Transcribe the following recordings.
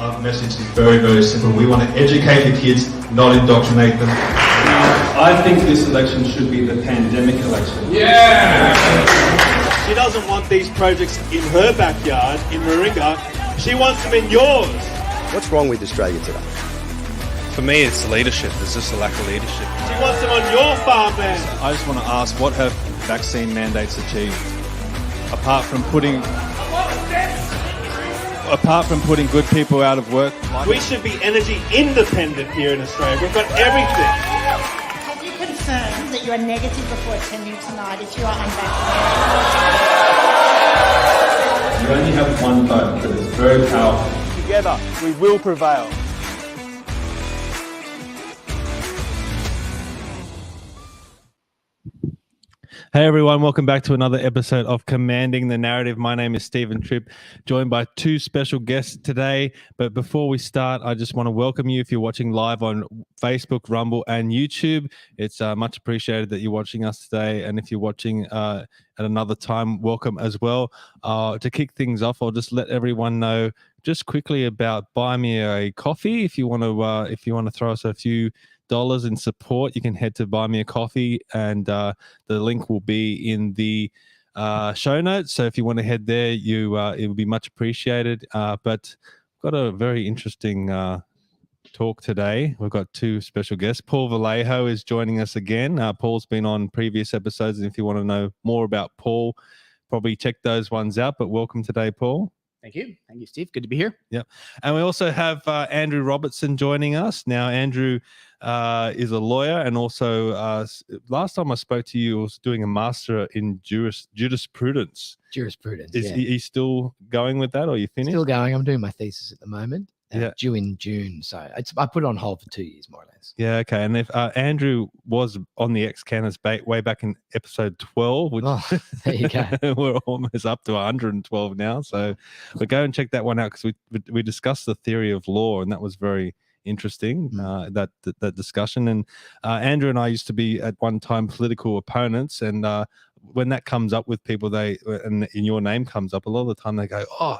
Our message is very, very simple. We want to educate the kids, not indoctrinate them. I think this election should be the pandemic election. Yeah! She doesn't want these projects in her backyard, in Warringah. She wants them in yours. What's wrong with Australia today? For me, it's leadership. There's just a lack of leadership. She wants them on your farmland. I just want to ask, what have vaccine mandates achieved? Apart from putting good people out of work. We should be energy independent here in Australia. We've got everything. Have you confirmed that you are negative before attending tonight if you are unvaccinated? You only have one vote, but it's very powerful. Together, we will prevail. Hey everyone, welcome back to another episode of Commanding the Narrative. My name is Stephen Tripp, joined by two special guests today. But before we start, I just want to welcome you if you're watching live on Facebook, Rumble, and YouTube. It's much appreciated that you're watching us today. And if you're watching at another time, welcome as well. To kick things off, I'll just let everyone know just quickly about Buy Me a Coffee. If you want to throw us a few dollars in support, you can head to Buy Me a Coffee, and the link will be in the show notes. So if you want to head there, it will be much appreciated. But we've got a very interesting talk today. We've got two special guests. Paul Vallejo is joining us again. Paul's been on previous episodes, and if you want to know more about Paul, probably check those ones out. But welcome today, Paul. Thank you, Steve. Good to be here. Yeah, and we also have Andrew Robertson joining us now. Andrew is a lawyer, and also last time I spoke to you, was doing a master in jurisprudence. Is he still going with that, or are you finished? Still going. I'm doing my thesis at the moment. Yeah. Due in June, so I put it on hold for 2 years, more or less. Yeah, okay. And if Andrew was on the Ex-Canners way back in episode 12, which there you go. We're almost up to 112 now. So we go and check that one out, because we discussed the theory of law, and that was very interesting, that discussion. And Andrew and I used to be at one time political opponents, and when that comes up with people, and your name comes up, a lot of the time they go, oh,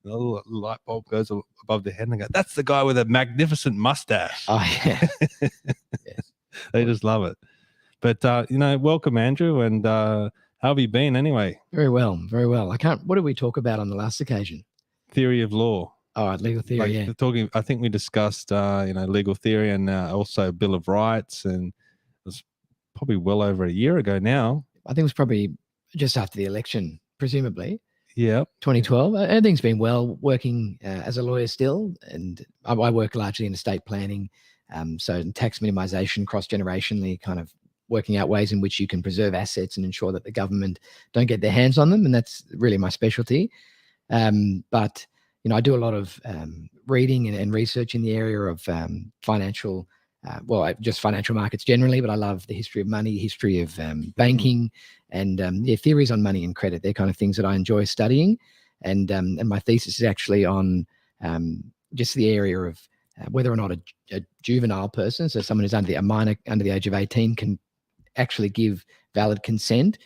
the little light bulb goes above their head, and they go, that's the guy with a magnificent mustache. Oh, yeah. Yes. They just love it. But, welcome, Andrew. And how have you been anyway? Very well. What did we talk about on the last occasion? Theory of law. Oh, legal theory, I think we discussed, legal theory, and also Bill of Rights, and it was probably well over a year ago now. I think it was probably just after the election, presumably. Yeah, 2012. Everything's been well, working as a lawyer still, and I work largely in estate planning, so tax minimization, cross-generationally, kind of working out ways in which you can preserve assets and ensure that the government don't get their hands on them, and that's really my specialty. But I do a lot of reading and research in the area of financial markets generally, but I love the history of money, history of banking, and theories on money and credit. They're kind of things that I enjoy studying. And my thesis is actually on just the area of whether or not a juvenile person, so someone who's a minor under the age of 18, can actually give valid consent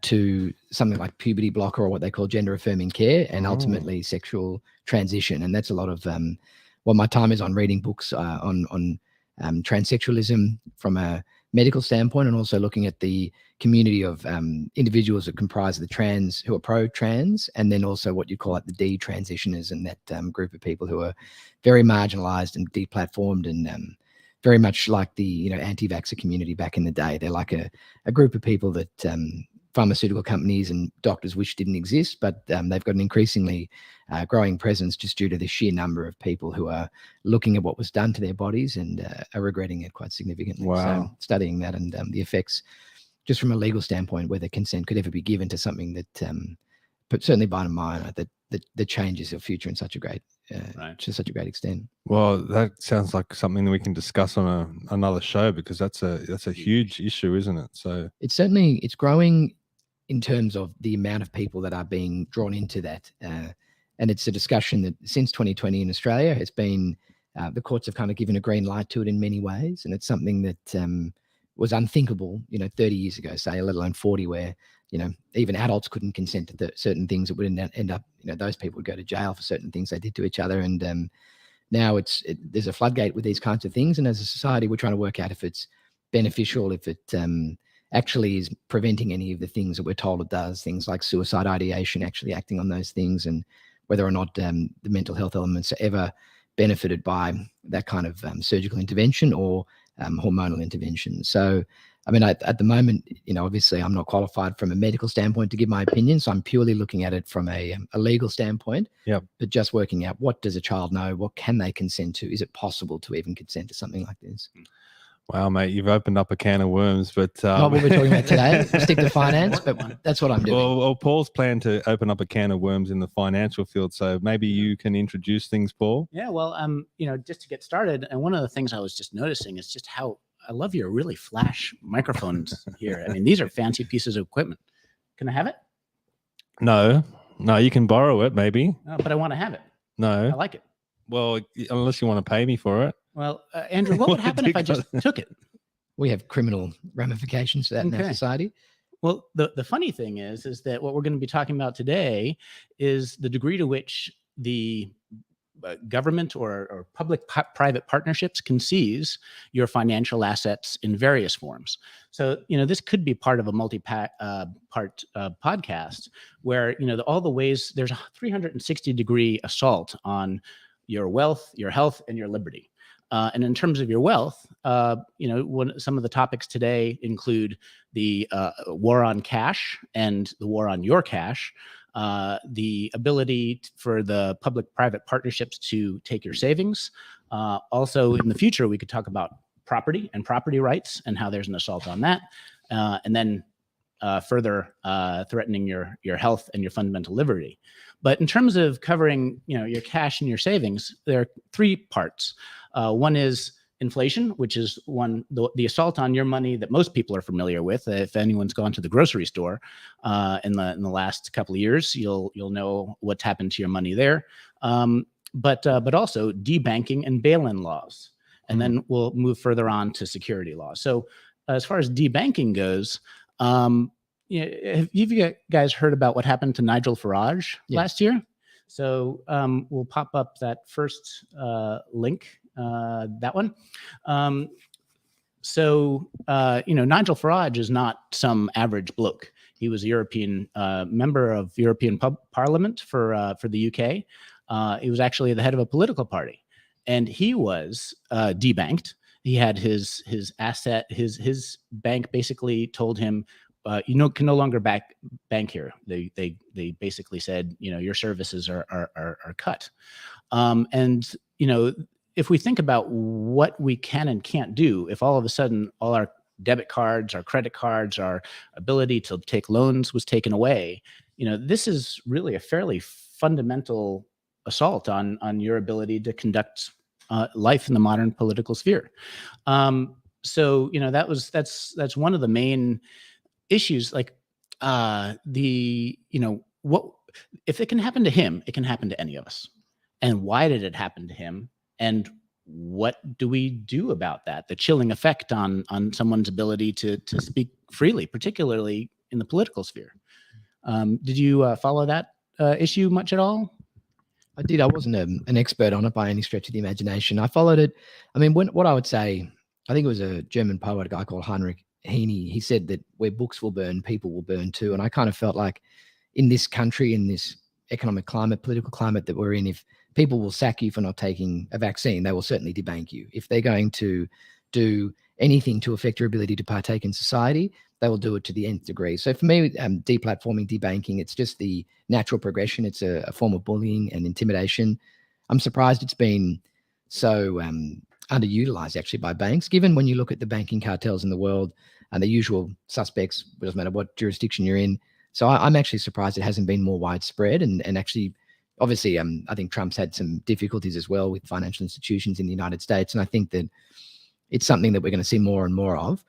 to something like puberty blocker, or what they call gender affirming care, and ultimately sexual transition. And that's a lot of what my time is on, reading books on transsexualism from a medical standpoint, and also looking at the community of individuals that comprise the trans, who are pro-trans, and then also what you call the detransitioners, and that group of people who are very marginalized and deplatformed, and very much like the anti-vaxxer community back in the day. They're like a group of people that pharmaceutical companies and doctors wish didn't exist, but they've got an increasingly growing presence just due to the sheer number of people who are looking at what was done to their bodies and are regretting it quite significantly. Wow. So studying that and the effects, just from a legal standpoint, whether consent could ever be given to something that, but certainly bottom line, that changes your future in such a great, to such a great extent. Well, that sounds like something that we can discuss on another show, because that's a huge issue, isn't it? So it's growing in terms of the amount of people that are being drawn into that. And it's a discussion that since 2020 in Australia has been, the courts have kind of given a green light to it in many ways. And it's something that was unthinkable, 30 years ago, say, let alone 40, where, even adults couldn't consent to certain things that would end up, those people would go to jail for certain things they did to each other. And now there's a floodgate with these kinds of things, and as a society, we're trying to work out if it's beneficial, if it actually is preventing any of the things that we're told it does, things like suicide ideation, actually acting on those things, and whether or not the mental health elements are ever benefited by that kind of surgical intervention or hormonal intervention. So, I mean, at the moment, obviously I'm not qualified from a medical standpoint to give my opinion, so I'm purely looking at it from a legal standpoint. Yep. But just working out, what does a child know? What can they consent to? Is it possible to even consent to something like this? Wow, mate, you've opened up a can of worms, but not what we're talking about today. Stick to finance, but that's what I'm doing. Well, Paul's planned to open up a can of worms in the financial field, so maybe you can introduce things, Paul. Yeah, well, just to get started, and one of the things I was just noticing is just how I love your really flash microphones here. I mean, these are fancy pieces of equipment. Can I have it? No, you can borrow it, maybe. No, but I want to have it. No, I like it. Well, unless you want to pay me for it. Well, Andrew, what would happen if I just took it? We have criminal ramifications to that in our society. Well, the funny thing is that what we're going to be talking about today is the degree to which the government or public-private partnerships can seize your financial assets in various forms. So, this could be part of a multi-part podcast where, all the ways there's a 360-degree assault on your wealth, your health, and your liberty. And in terms of your wealth, some of the topics today include the war on cash and the war on your cash, the ability for the public-private partnerships to take your savings. Also, in the future, we could talk about property and property rights and how there's an assault on that, and then further threatening your health and your fundamental liberty. But in terms of covering, your cash and your savings, there are three parts. One is inflation, which is the assault on your money that most people are familiar with. If anyone's gone to the grocery store in the last couple of years, you'll know what's happened to your money there. But also debanking and bail-in laws, and then we'll move further on to security laws. So as far as debanking goes, have you guys heard about what happened to Nigel Farage last year? So we'll pop up that first link, that one. Nigel Farage is not some average bloke. He was a European member of European Parliament for the UK. He was actually the head of a political party, and he was debanked. He had his asset, his bank basically told him, can no longer bank here. They basically said, your services are cut. And if we think about what we can and can't do, if all of a sudden all our debit cards, our credit cards, our ability to take loans was taken away, this is really a fairly fundamental assault on your ability to conduct life in the modern political sphere. That's one of the main issues. Like what if it can happen to him, it can happen to any of us. And why did it happen to him? And what do we do about that? The chilling effect on someone's ability to speak freely, particularly in the political sphere. Did you follow that issue much at all? I did. I wasn't an expert on it by any stretch of the imagination. I followed it. I mean, what I would say, I think it was a German poet, a guy called Heinrich Heine. He said that where books will burn, people will burn too. And I kind of felt like in this country, in this economic climate, political climate that we're in, if people will sack you for not taking a vaccine, they will certainly debank you. If they're going to do anything to affect your ability to partake in society, they will do it to the nth degree. So for me, deplatforming, debanking, it's just the natural progression. It's a form of bullying and intimidation. I'm surprised it's been so underutilized actually by banks, given when you look at the banking cartels in the world and the usual suspects, it doesn't matter what jurisdiction you're in. So I'm actually surprised it hasn't been more widespread. And actually, obviously, I think Trump's had some difficulties as well with financial institutions in the United States. And I think that it's something that we're going to see more and more of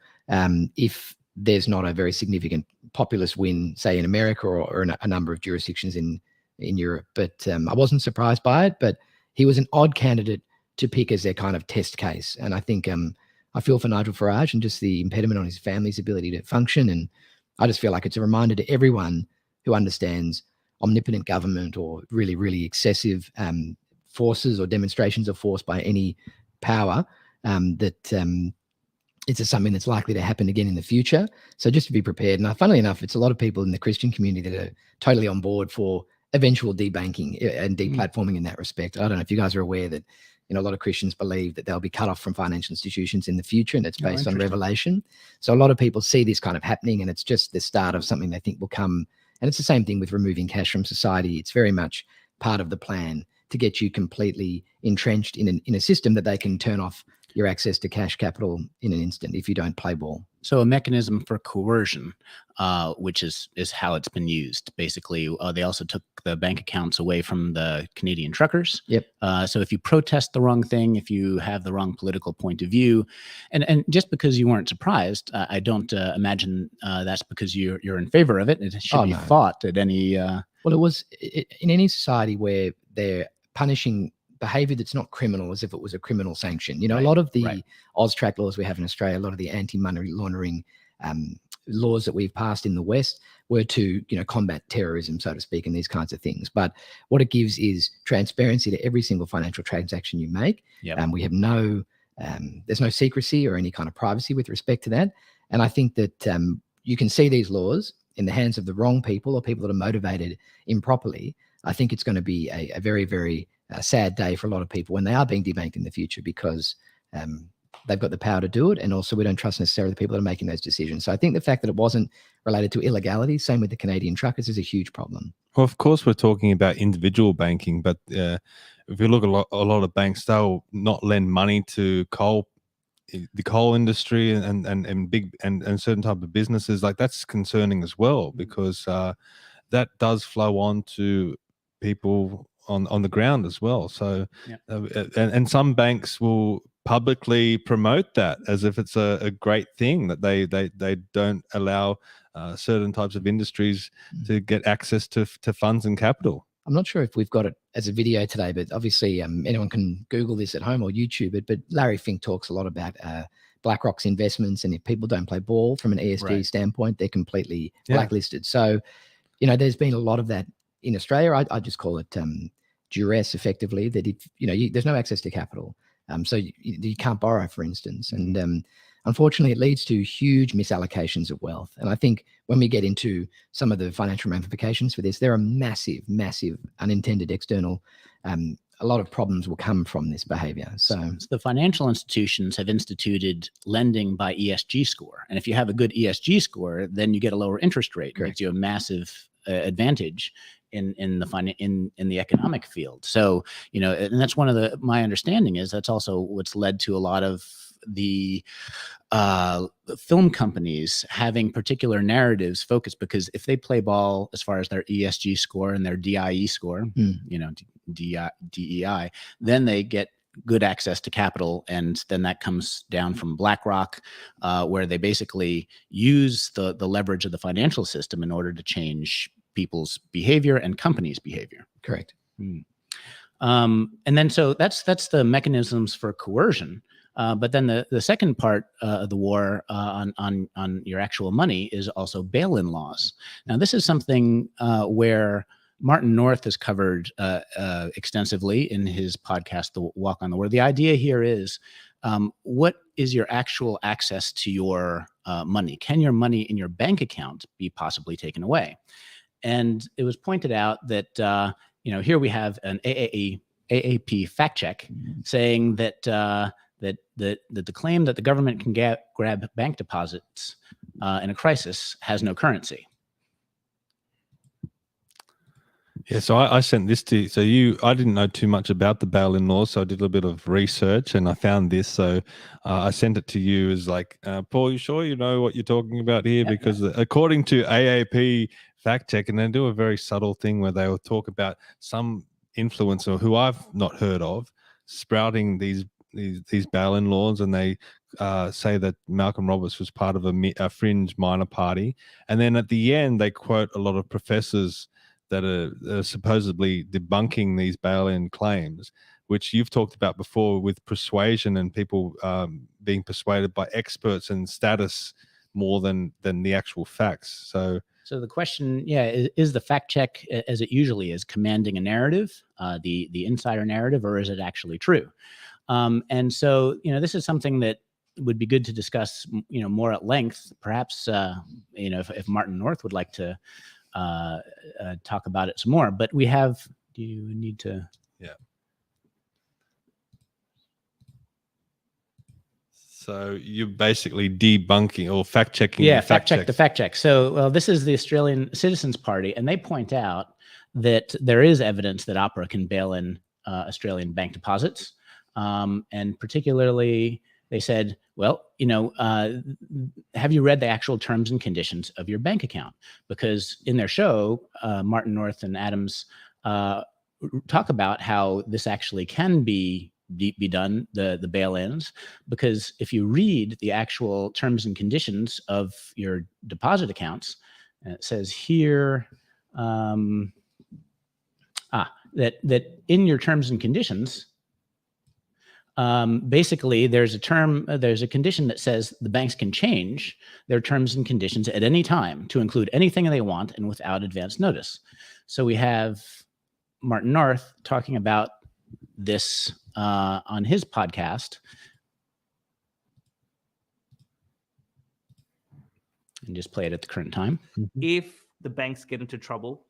if there's not a very significant populist win, say in America or in a number of jurisdictions in Europe. But I wasn't surprised by it, but he was an odd candidate to pick as their kind of test case. And I think I feel for Nigel Farage and just the impediment on his family's ability to function. And I just feel like it's a reminder to everyone who understands omnipotent government or really, really excessive forces or demonstrations of force by any power, it's just something that's likely to happen again in the future. So just to be prepared. And funnily enough, it's a lot of people in the Christian community that are totally on board for eventual debanking and deplatforming in that respect. I don't know if you guys are aware that, a lot of Christians believe that they'll be cut off from financial institutions in the future, and it's based on revelation. So a lot of people see this kind of happening, and it's just the start of something they think will come. And it's the same thing with removing cash from society. It's very much part of the plan to get you completely entrenched in a system that they can turn off your access to cash capital in an instant if you don't play ball. So a mechanism for coercion, which is how it's been used. Basically, they also took the bank accounts away from the Canadian truckers. Yep. So if you protest the wrong thing, if you have the wrong political point of view, and just because you weren't surprised, I don't imagine that's because you're in favor of it. It should be fought at any. Well, it was in any society where they're punishing behavior that's not criminal as if it was a criminal sanction. A lot of the AUSTRAC laws we have in Australia, a lot of the anti-money laundering laws that we've passed in the West were to, combat terrorism, so to speak, and these kinds of things. But what it gives is transparency to every single financial transaction you make. We have there's no secrecy or any kind of privacy with respect to that. And I think that you can see these laws in the hands of the wrong people or people that are motivated improperly. I think it's going to be a very, very sad day for a lot of people when they are being debanked in the future, because they've got the power to do it, and also we don't trust necessarily the people that are making those decisions. So I think the fact that it wasn't related to illegality, same with the Canadian truckers, is a huge problem. Well, of course, we're talking about individual banking, but if you look at a lot of banks, they'll not lend money to the coal industry and big and certain type of businesses. Like, that's concerning as well, because that does flow on to people on the ground as well. So and some banks will publicly promote that as if it's a great thing, that they don't allow certain types of industries to get access to funds and capital. I'm not sure if we've got it as a video today, but obviously anyone can Google this at home or YouTube it. But Larry Fink talks a lot about BlackRock's investments, and if people don't play ball from an ESG standpoint, they're completely blacklisted. So, there's been a lot of that in Australia. I just call it duress, effectively, that if there's no access to capital, so you can't borrow, for instance, and unfortunately it leads to huge misallocations of wealth. And I think when we get into some of the financial ramifications for this, there are massive unintended external a lot of problems will come from this behavior. So the financial institutions have instituted lending by ESG score, and if you have a good ESG score, then you get a lower interest rate. It gives you a massive advantage in the economic field. So, and that's one of my understanding is that's also what's led to a lot of the film companies having particular narratives focused, because if they play ball as far as their ESG score and their DIE score, DEI, then they get good access to capital, and then that comes down from BlackRock, where they basically use the leverage of the financial system in order to change people's behavior and companies' behavior. Correct. And then so that's the mechanisms for coercion. But then the second part of the war on your actual money is also bail-in laws. Now, this is something where Martin North has covered extensively in his podcast, The Walk on the War. The idea here is, what is your actual access to your money? Can your money in your bank account be possibly taken away? And it was pointed out that, here we have an AAP fact check saying that the claim that the government can grab bank deposits in a crisis has no currency. Yeah, so I sent this to you. I didn't know too much about the bail-in laws, so I did a little bit of research and I found this. So I sent it to you as like, Paul, you sure you know what you're talking about here? Because according to AAP fact check, and they do a very subtle thing where they will talk about some influencer who I've not heard of sprouting these bail-in laws, and they say that Malcolm Roberts was part of a fringe minor party. And then at the end, they quote a lot of professors that are supposedly debunking these bail-in claims, which you've talked about before with persuasion and people being persuaded by experts and status more than the actual facts. So So the question, is the fact check, as it usually is, commanding a narrative, the insider narrative, or is it actually true? And so, this is something that would be good to discuss, more at length. Perhaps, if Martin North would like to talk about it some more. But we have. Do you need to? Yeah. So you're basically debunking or fact checking. Yeah, fact check the fact check. So this is the Australian Citizens Party, and they point out that there is evidence that Opera can bail in Australian bank deposits, and particularly they said, well, have you read the actual terms and conditions of your bank account? Because in their show, Martin North and Adams talk about how this actually can be done, the bail-ins, because if you read the actual terms and conditions of your deposit accounts, it says here that in your terms and conditions, basically there's a condition that says the banks can change their terms and conditions at any time to include anything they want and without advance notice. So we have Martin North talking about this on his podcast, and just play it at the current time. If the banks get into trouble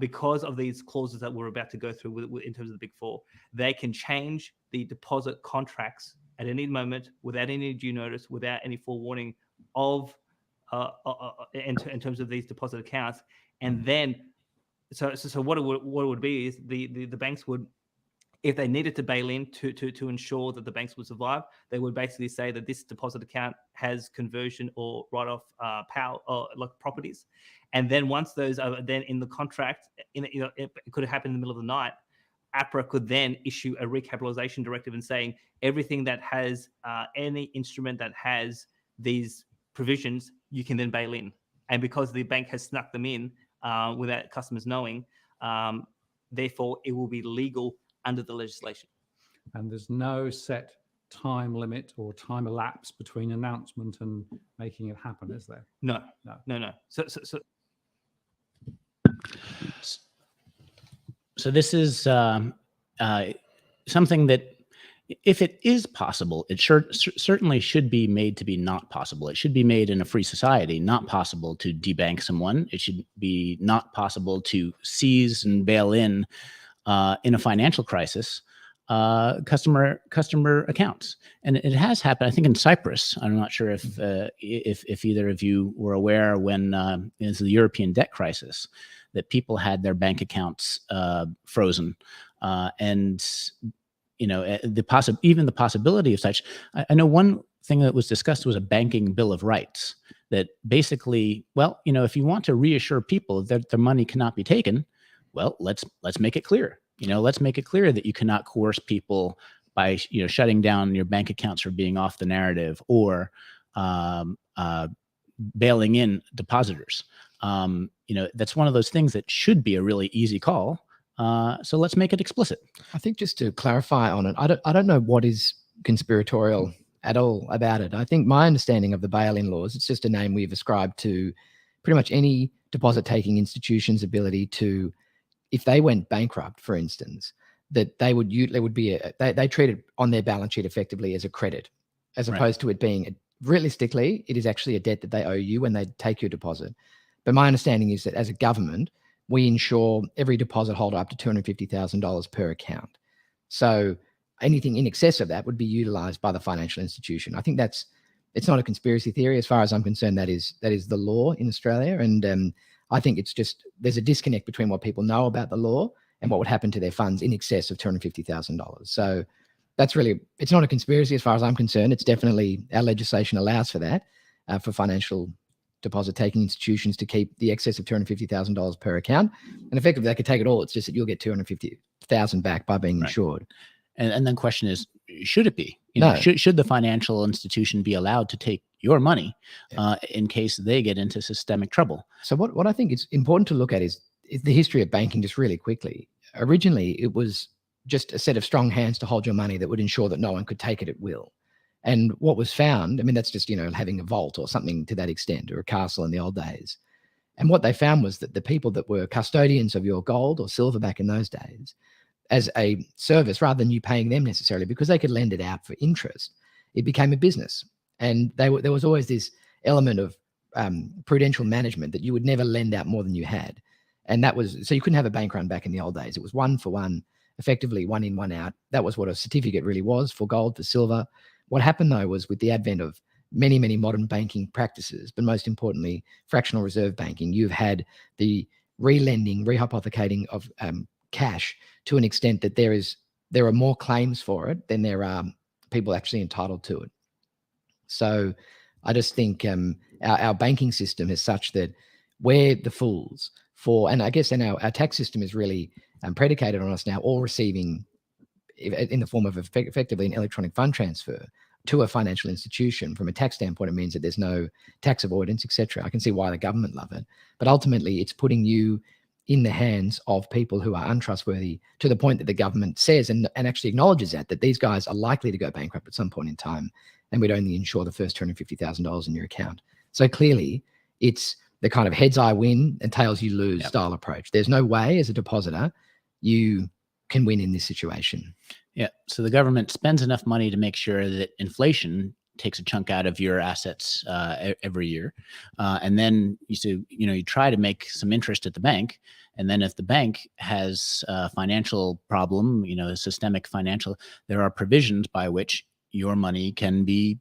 because of these clauses that we're about to go through in terms of the Big Four, they can change the deposit contracts at any moment without any due notice, without any forewarning of in terms of these deposit accounts. And then, so what it would be is the banks would, if they needed to bail in to ensure that the banks would survive, they would basically say that this deposit account has conversion or write-off power or like properties. And then once those are then in the contract, it could happen in the middle of the night, APRA could then issue a recapitalization directive and saying everything that has any instrument that has these provisions, you can then bail in. And because the bank has snuck them in without customers knowing, therefore it will be legal under the legislation. And there's no set time limit or time elapse between announcement and making it happen, is there? No. So this is something that, if it is possible, it certainly should be made to be not possible. It should be made in a free society not possible to debank someone. It should be not possible to seize and bail in a financial crisis customer accounts. And it has happened, I think, in Cyprus. I'm not sure if either of you were aware when it was the European debt crisis that people had their bank accounts frozen, and even the possibility of such. I know one thing that was discussed was a banking bill of rights that basically, if you want to reassure people that their money cannot be taken, well, let's make it clear. Let's make it clear that you cannot coerce people by shutting down your bank accounts for being off the narrative or bailing in depositors. That's one of those things that should be a really easy call. So let's make it explicit. I think just to clarify on it, I don't know what is conspiratorial at all about it. I think my understanding of the bail-in laws, it's just a name we've ascribed to pretty much any deposit-taking institution's ability to, if they went bankrupt, for instance, that they treat it on their balance sheet effectively as a credit, as opposed to it being, realistically, it is actually a debt that they owe you when they take your deposit. But my understanding is that as a government, we insure every deposit holder up to $250,000 per account. So anything in excess of that would be utilized by the financial institution. I think it's not a conspiracy theory. As far as I'm concerned, that is the law in Australia. And I think it's just, there's a disconnect between what people know about the law and what would happen to their funds in excess of $250,000. So that's really, it's not a conspiracy as far as I'm concerned. It's definitely, our legislation allows for that, for financial deposit-taking institutions to keep the excess of $250,000 per account. And effectively, they could take it all. It's just that you'll get $250,000 back by being insured. And then the question is, should it be? No. Should the financial institution be allowed to take your money in case they get into systemic trouble? So what I think is important to look at is the history of banking just really quickly. Originally, it was just a set of strong hands to hold your money that would ensure that no one could take it at will. And what was found, I mean, that's just, having a vault or something to that extent, or a castle in the old days. And what they found was that the people that were custodians of your gold or silver back in those days, as a service, rather than you paying them necessarily, because they could lend it out for interest, it became a business. And there was always this element of prudential management that you would never lend out more than you had. And that was, so you couldn't have a bank run back in the old days. It was one for one, effectively one in, one out. That was what a certificate really was for gold, for silver. What happened though was with the advent of many, many modern banking practices, but most importantly, fractional reserve banking, you've had the relending, rehypothecating of cash to an extent that there are more claims for it than there are people actually entitled to it. So I just think our banking system is such that we're the fools for, and I guess then our tax system is really predicated on us now all receiving in the form of effectively an electronic fund transfer to a financial institution. From a tax standpoint, it means that there's no tax avoidance, etc. I can see why the government love it, but ultimately it's putting you in the hands of people who are untrustworthy, to the point that the government says and actually acknowledges that these guys are likely to go bankrupt at some point in time, and we'd only insure the first $250,000 in your account. So clearly it's the kind of heads I win and tails you lose style approach. There's no way as a depositor you can win in this situation. Yeah. So the government spends enough money to make sure that inflation takes a chunk out of your assets every year. And then you try to make some interest at the bank. And then if the bank has a financial problem, a systemic financial, there are provisions by which your money can be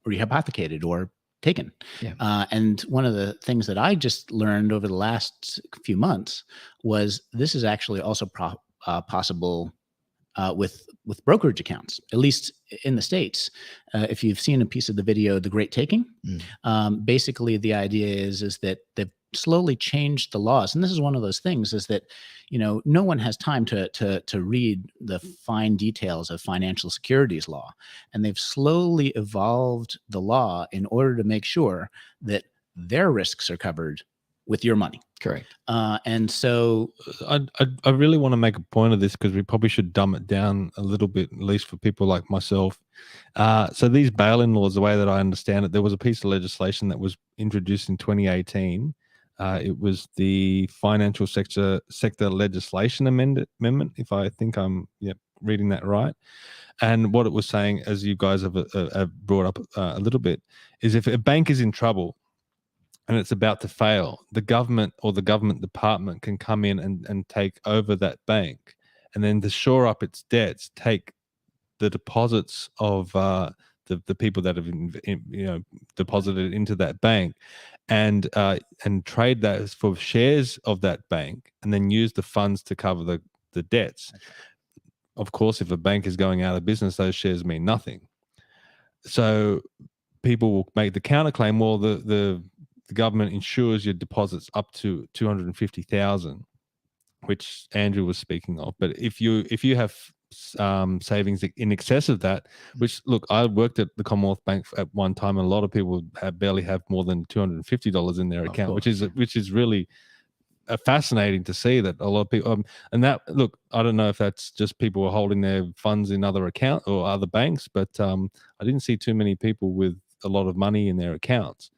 rehypothecated or taken. Yeah. And one of the things that I just learned over the last few months was this is actually also possible with brokerage accounts, at least in the States. If you've seen a piece of the video, The Great Taking, basically the idea is that they've slowly changed the laws. And this is one of those things, is that, no one has time to read the fine details of financial securities law. And they've slowly evolved the law in order to make sure that their risks are covered with your money. Correct. And so I really want to make a point of this, because we probably should dumb it down a little bit, at least for people like myself. So these bail-in laws, the way that I understand it, there was a piece of legislation that was introduced in 2018. It was the Financial Sector Legislation Amendment, if I think I'm reading that right. And what it was saying, as you guys have brought up a little bit, is if a bank is in trouble and it's about to fail, the government or the government department can come in and take over that bank, and then to shore up its debts, take the deposits of the people that have deposited into that bank, and trade that for shares of that bank, and then use the funds to cover the debts. Of course, if a bank is going out of business, those shares mean nothing. So people will make the counterclaim, well, the government insures your deposits up to 250,000, which Andrew was speaking of. But if you have savings in excess of that, which, look, I worked at the Commonwealth Bank at one time, and a lot of people barely have more than $250 in their account, which is really fascinating to see that a lot of people and that, look, I don't know if that's just people are holding their funds in other account or other banks, but I didn't see too many people with a lot of money in their accounts.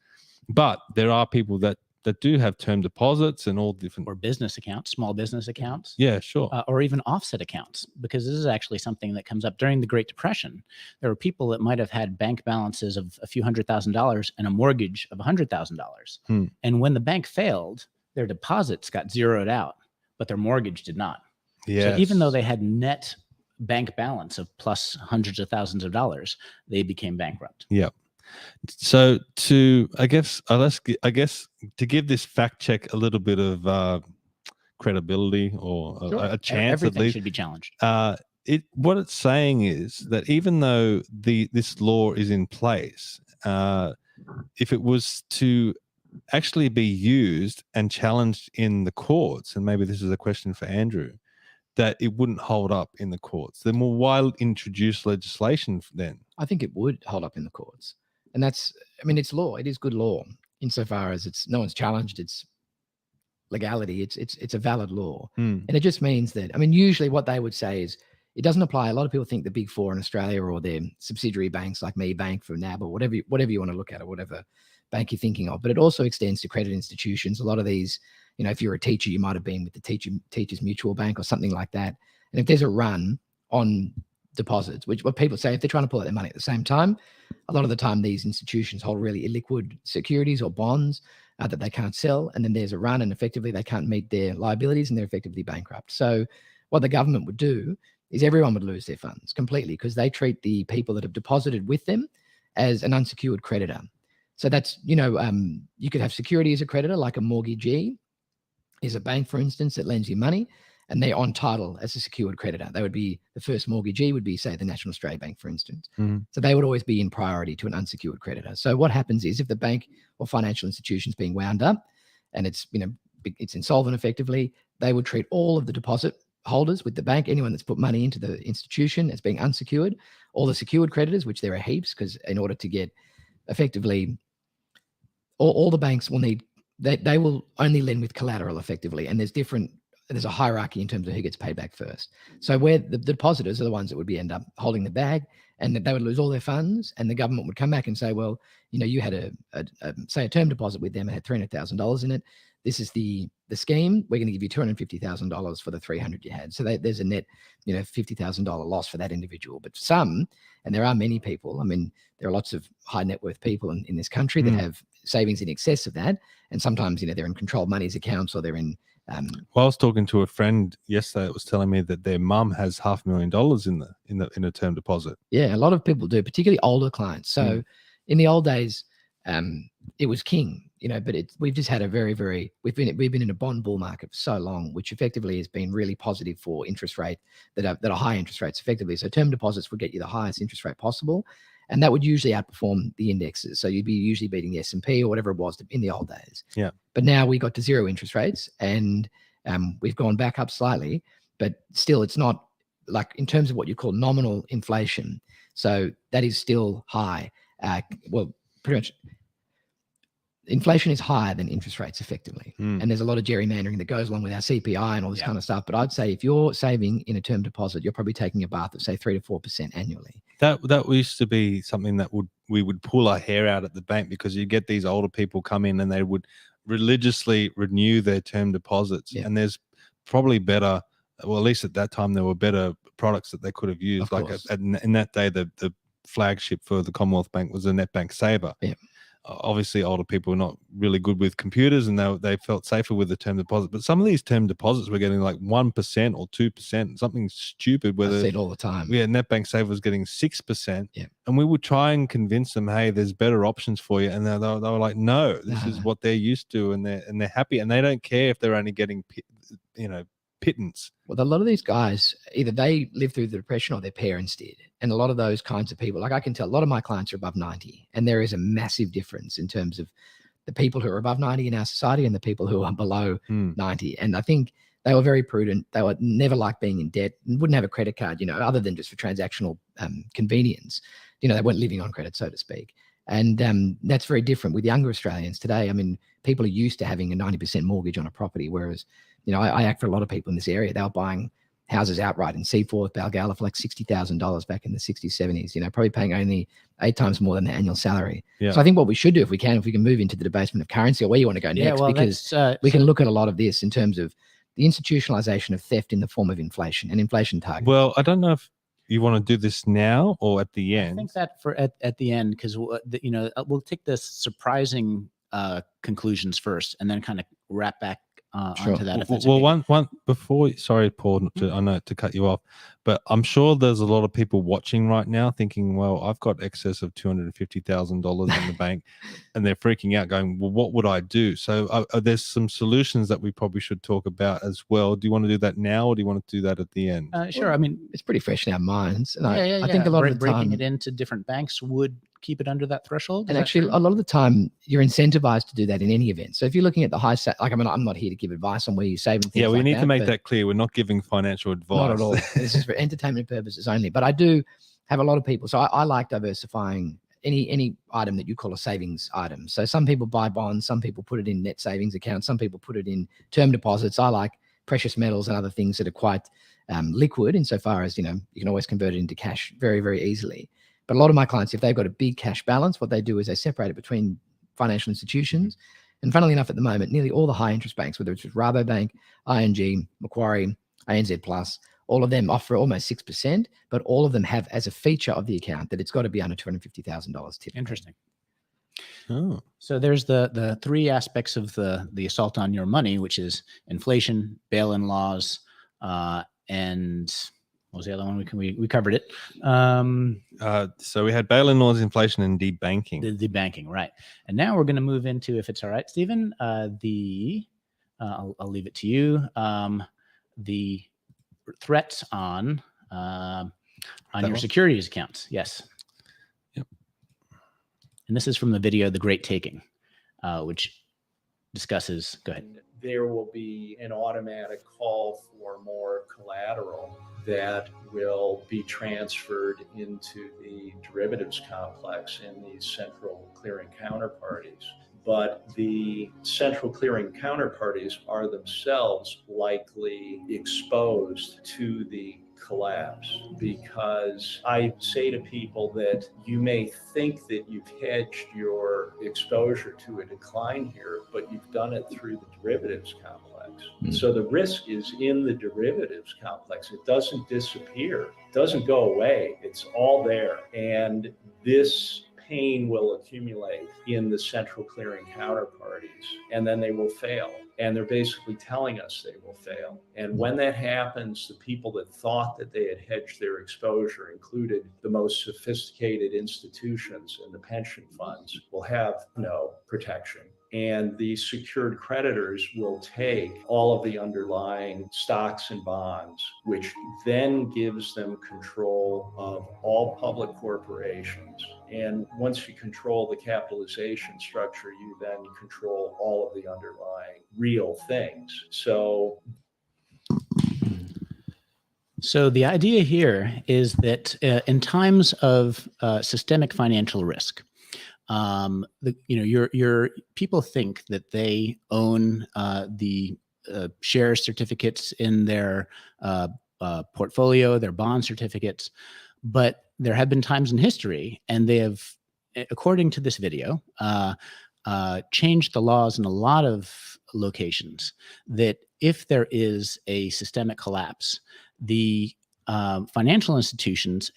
But there are people that do have term deposits and all different, or business accounts, small business accounts. Yeah, sure. Or even offset accounts, because this is actually something that comes up during the Great Depression. There were people that might have had bank balances of a few $100,000 and a mortgage of $100,000. And when the bank failed, their deposits got zeroed out, but their mortgage did not. Yeah. So even though they had net bank balance of plus hundreds of thousands of dollars, they became bankrupt. Yep. So I guess to give this fact check a little bit of credibility, or a chance, everything at least should be challenged. What it's saying is that even though this law is in place, if it was to actually be used and challenged in the courts, and maybe this is a question for Andrew, that it wouldn't hold up in the courts. The more widely introduced legislation then. I think it would hold up in the courts. And that's, I mean, it's law. It is good law insofar as no one's challenged its legality. It's a valid law. And it just means that, I mean, usually what they would say is, it doesn't apply. A lot of people think the big four in Australia or their subsidiary banks like Me Bank for NAB or whatever you want to look at or whatever bank you're thinking of, but it also extends to credit institutions. A lot of these, if you're a teacher, you might have been with the Teachers Mutual Bank or something like that. And if there's a run on deposits, which what people say, if they're trying to pull out their money at the same time, a lot of the time these institutions hold really illiquid securities or bonds that they can't sell. And then there's a run and effectively they can't meet their liabilities and they're effectively bankrupt. So what the government would do is everyone would lose their funds completely because they treat the people that have deposited with them as an unsecured creditor. So that's, you could have security as a creditor, like a mortgagee is a bank, for instance, that lends you money, and they're on title as a secured creditor. They would be, the first mortgagee would be, say, the National Australia Bank, for instance. So they would always be in priority to an unsecured creditor. So what happens is if the bank or financial institution is being wound up and it's insolvent effectively, they would treat all of the deposit holders with the bank, anyone that's put money into the institution as being unsecured, all the secured creditors, which there are heaps, because in order to get effectively, all the banks will need, they will only lend with collateral effectively. And there's a hierarchy in terms of who gets paid back first. So where the depositors are the ones that would end up holding the bag, and that they would lose all their funds, and the government would come back and say, well, you had say a term deposit with them and had $300,000 in it. This is the scheme. We're going to give you $250,000 for the 300 you had. So there's a net, $50,000 loss for that individual. But some, and there are many people, there are lots of high net worth people in this country that have savings in excess of that. And sometimes, they're in controlled monies accounts or they're in. Well, I was talking to a friend yesterday that was telling me that their mum has $500,000 in a term deposit. Yeah, a lot of people do, particularly older clients. So in the old days, it was king, but we've just had a we've been in a bond bull market for so long, which effectively has been really positive for interest rate that are high interest rates effectively. So term deposits would get you the highest interest rate possible, and that would usually outperform the indexes. So you'd be usually beating the S&P or whatever it was in the old days. Yeah. But now we got to zero interest rates, and we've gone back up slightly, but still it's not like in terms of what you call nominal inflation. So that is still high. Well, pretty much. Inflation is higher than interest rates effectively. And there's a lot of gerrymandering that goes along with our CPI and all this kind of stuff. But I'd say if you're saving in a term deposit, you're probably taking a bath of say 3 to 4% annually. That used to be something that we would pull our hair out at the bank, because you get these older people come in and they would religiously renew their term deposits. And there's probably better, well, at least at that time, there were better products that they could have used. Like in that day, the flagship for the Commonwealth Bank was the NetBank Saver. Yeah. Obviously older people are not really good with computers and they felt safer with the term deposit, but some of these term deposits were getting like 1% or 2%, something stupid. Whether I see it all the time. Yeah, NetBank Saver was getting 6%. Yeah. And we would try and convince them, hey, there's better options for you, and they were like, no, this is what they're used to, and they're happy, and they don't care if they're only getting pittance. Well, a lot of these guys, either they lived through the Depression or their parents did. And a lot of those kinds of people, like I can tell, a lot of my clients are above 90. And there is a massive difference in terms of the people who are above 90 in our society and the people who are below 90. And I think they were very prudent. They would never like being in debt and wouldn't have a credit card, other than just for transactional convenience. They weren't living on credit, so to speak. And that's very different with younger Australians today. People are used to having a 90% mortgage on a property, whereas I act for a lot of people in this area. They were buying houses outright in Seaforth, Balgowlah for like $60,000 back in the 60s, 70s, probably paying only 8 times more than their annual salary. Yeah. So I think what we should do, if we can move into the debasement of currency, or where you want to go next, because we can look at a lot of this in terms of the institutionalization of theft in the form of inflation and inflation targets. Well, I don't know if you want to do this now or at the end. I think that for at the end, because we'll take the surprising conclusions first and then kind of wrap back onto that. Well, one before, sorry, Paul, I know to cut you off, but I'm sure there's a lot of people watching right now thinking, well, I've got excess of $250,000 in the bank, and they're freaking out going, well, what would I do? So there's some solutions that we probably should talk about as well. Do you want to do that now, or do you want to do that at the end? Sure. It's pretty fresh in our minds. And I think a lot of the time, breaking it into different banks would keep it under that threshold. And actually, a lot of the time, you're incentivized to do that in any event. So if you're looking at the high, I'm not here to give advice on where you save and things we like need that, to make that clear. We're not giving financial advice. Not at all. This is for entertainment purposes only. But I do have a lot of people. So I like diversifying any item that you call a savings item. So some people buy bonds, some people put it in net savings accounts, some people put it in term deposits. I like precious metals and other things that are quite liquid insofar as, you can always convert it into cash very, very easily. But a lot of my clients, if they've got a big cash balance, what they do is they separate it between financial institutions. And funnily enough, at the moment, nearly all the high interest banks, whether it's Rabobank, ING, Macquarie, ANZ Plus, all of them offer almost 6%, but all of them have as a feature of the account that it's got to be under $250,000 typically. Interesting. Oh. So there's the three aspects of the assault on your money, which is inflation, bail-in laws, and what was the other one? We covered it. So we had bail-in laws, inflation, and debanking. The debanking, right? And now we're going to move into, if it's all right, Stephen, I'll leave it to you. The threats on your securities accounts. Yes. Yep. And this is from the video, The Great Taking, which discusses, go ahead. There will be an automatic call for more collateral that will be transferred into the derivatives complex in these central clearing counterparties. But the central clearing counterparties are themselves likely exposed to the collapse, because I say to people that you may think that you've hedged your exposure to a decline here, but you've done it through the derivatives complex. So the risk is in the derivatives complex. It doesn't disappear, it doesn't go away. It's all there. And this pain will accumulate in the central clearing counterparties, and then they will fail. And they're basically telling us they will fail. And when that happens, the people that thought that they had hedged their exposure, included the most sophisticated institutions and the pension funds, will have no protection. And the secured creditors will take all of the underlying stocks and bonds, which then gives them control of all public corporations. And once you control the capitalization structure, you then control all of the underlying real things. So the idea here is that in times of systemic financial risk, your people think that they own the share certificates in their portfolio, their bond certificates, but there have been times in history, and they have, according to this video, changed the laws in a lot of locations, that if there is a systemic collapse, the financial institutions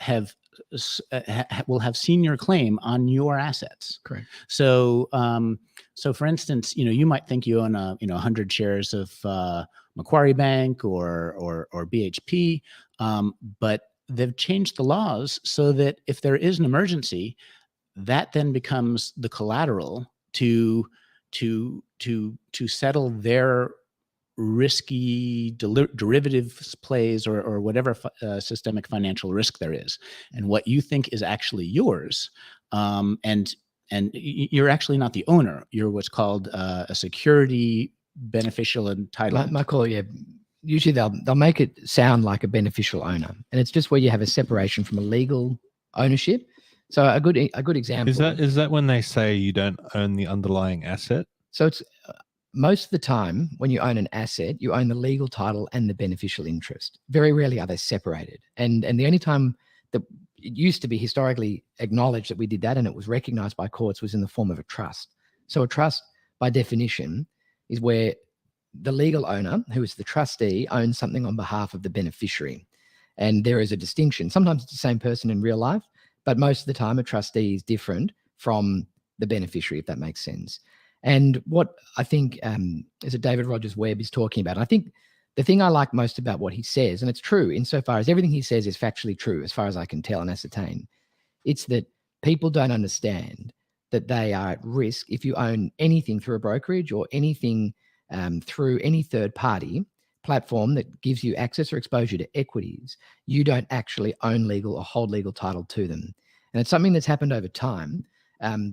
will have senior claim on your assets. Correct. So, for instance, you might think you own 100 shares of Macquarie Bank or BHP, but they've changed the laws so that if there is an emergency, that then becomes the collateral to settle their risky derivatives plays or whatever systemic financial risk there is, and what you think is actually yours, and you're actually not the owner. You're what's called a security beneficial entitlement. Michael, yeah. Usually they'll make it sound like a beneficial owner, and it's just where you have a separation from a legal ownership. So a good example is that when they say you don't own the underlying asset. So it's most of the time when you own an asset, you own the legal title and the beneficial interest. Very rarely are they separated. And the only time that it used to be historically acknowledged that we did that and it was recognized by courts was in the form of a trust. So a trust, by definition, is where the legal owner, who is the trustee, owns something on behalf of the beneficiary. And there is a distinction. Sometimes it's the same person in real life, but most of the time a trustee is different from the beneficiary, if that makes sense. And what I think is David Rogers Webb is talking about, I think the thing I like most about what he says, and it's true insofar as everything he says is factually true as far as I can tell and ascertain, it's that people don't understand that they are at risk if you own anything through a brokerage or anything through any third party platform that gives you access or exposure to equities. You don't actually own legal or hold legal title to them. And it's something that's happened over time.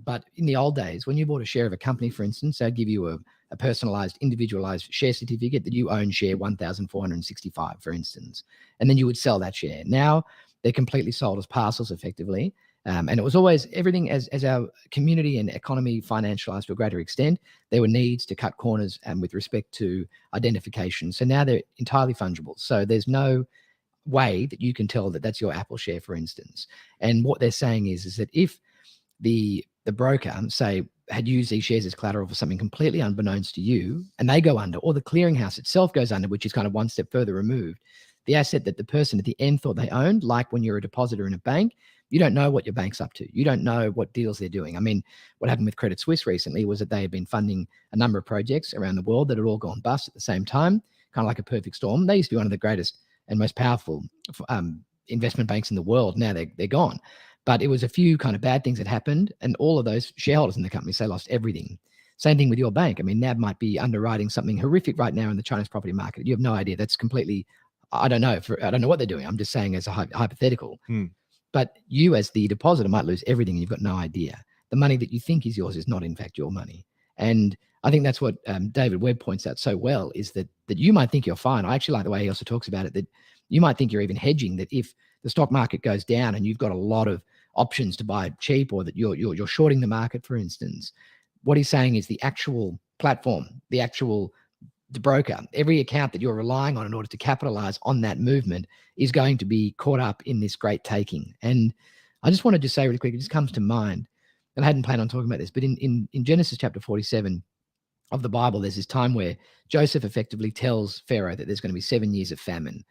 But in the old days, when you bought a share of a company, for instance, they'd give you a personalized, individualized share certificate that you own share 1,465, for instance, and then you would sell that share. Now they're completely sold as parcels effectively, And it was always everything as our community and economy financialized to a greater extent, there were needs to cut corners with respect to identification. So now they're entirely fungible. So there's no way that you can tell that that's your Apple share, for instance. And what they're saying is that if the broker, say, had used these shares as collateral for something completely unbeknownst to you, and they go under, or the clearinghouse itself goes under, which is kind of one step further removed, the asset that the person at the end thought they owned, like when you're a depositor in a bank, you don't know what your bank's up to. You don't know what deals they're doing. I mean, what happened with Credit Suisse recently was that they had been funding a number of projects around the world that had all gone bust at the same time, kind of like a perfect storm. They used to be one of the greatest and most powerful investment banks in the world. Now they're gone. But it was a few kind of bad things that happened, and all of those shareholders in the company, they lost everything. Same thing with your bank. I mean, NAB might be underwriting something horrific right now in the Chinese property market. You have no idea. That's completely, I don't know what they're doing. I'm just saying as a hypothetical. But you as the depositor might lose everything and you've got no idea. The money that you think is yours is not in fact your money. And I think that's what David Webb points out so well, is that you might think you're fine. I actually like the way he also talks about it, that you might think you're even hedging, that if the stock market goes down and you've got a lot of options to buy cheap, or that you're shorting the market, for instance, what he's saying is the actual platform, the broker, every account that you're relying on in order to capitalize on that movement is going to be caught up in this great taking. And I just wanted to say really quick, it just comes to mind, and I hadn't planned on talking about this, but in Genesis chapter 47 of the Bible, there's this time where Joseph effectively tells Pharaoh that there's going to be 7 years of famine,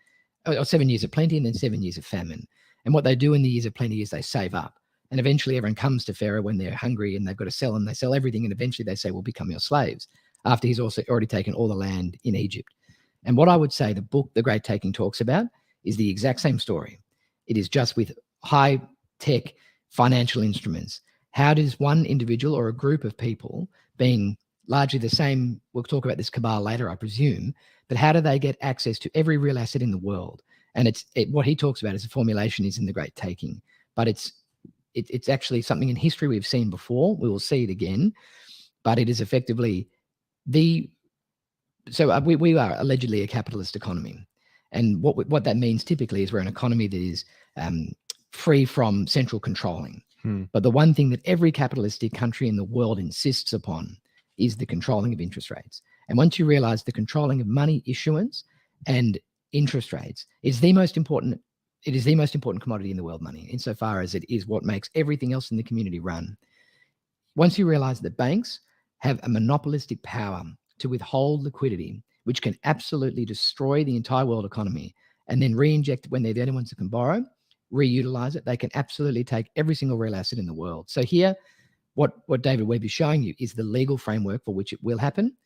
or 7 years of plenty and then 7 years of famine. And what they do in the years of plenty is they save up. And eventually everyone comes to Pharaoh when they're hungry and they've got to sell, and they sell everything. And eventually they say, we'll become your slaves, after he's also already taken all the land in Egypt. And what I would say the book, The Great Taking, talks about is the exact same story. It is just with high-tech financial instruments. How does one individual or a group of people, being largely the same, we'll talk about this cabal later, I presume, but how do they get access to every real asset in the world? And what he talks about as a formulation is in The Great Taking. But it's actually something in history we've seen before. We will see it again. But it is effectively we are allegedly a capitalist economy. And what that means typically is we're an economy that is free from central controlling. But the one thing that every capitalistic country in the world insists upon is the controlling of interest rates. And once you realize the controlling of money issuance and interest rates is the most important commodity in the world, money, insofar as it is what makes everything else in the community run. Once you realize that banks have a monopolistic power to withhold liquidity, which can absolutely destroy the entire world economy, and then re-inject when they're the only ones that can borrow, reutilize it, they can absolutely take every single real asset in the world. So here, what David Webb is showing you is the legal framework for which it will happen.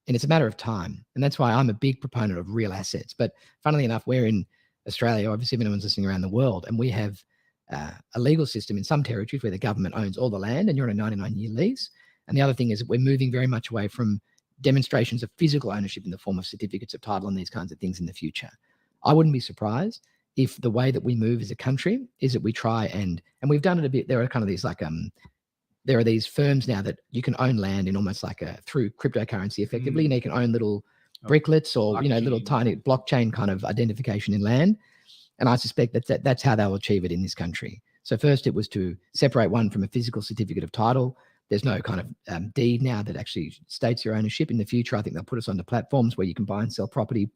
And it's a matter of time. And that's why I'm a big proponent of real assets. But funnily enough, we're in Australia, obviously if anyone's listening around the world, and we have a legal system in some territories where the government owns all the land and you're on a 99-year lease. And the other thing is that we're moving very much away from demonstrations of physical ownership in the form of certificates of title and these kinds of things in the future. I wouldn't be surprised if the way that we move as a country is that we try and we've done it a bit. There are kind of these there are these firms now that you can own land in almost like through cryptocurrency effectively. And you can own little bricklets or, little tiny blockchain kind of identification in land. And I suspect that's how they'll achieve it in this country. So first it was to separate one from a physical certificate of title. There's no kind of deed now that actually states your ownership. In the future, I think they'll put us onto platforms where you can buy and sell property,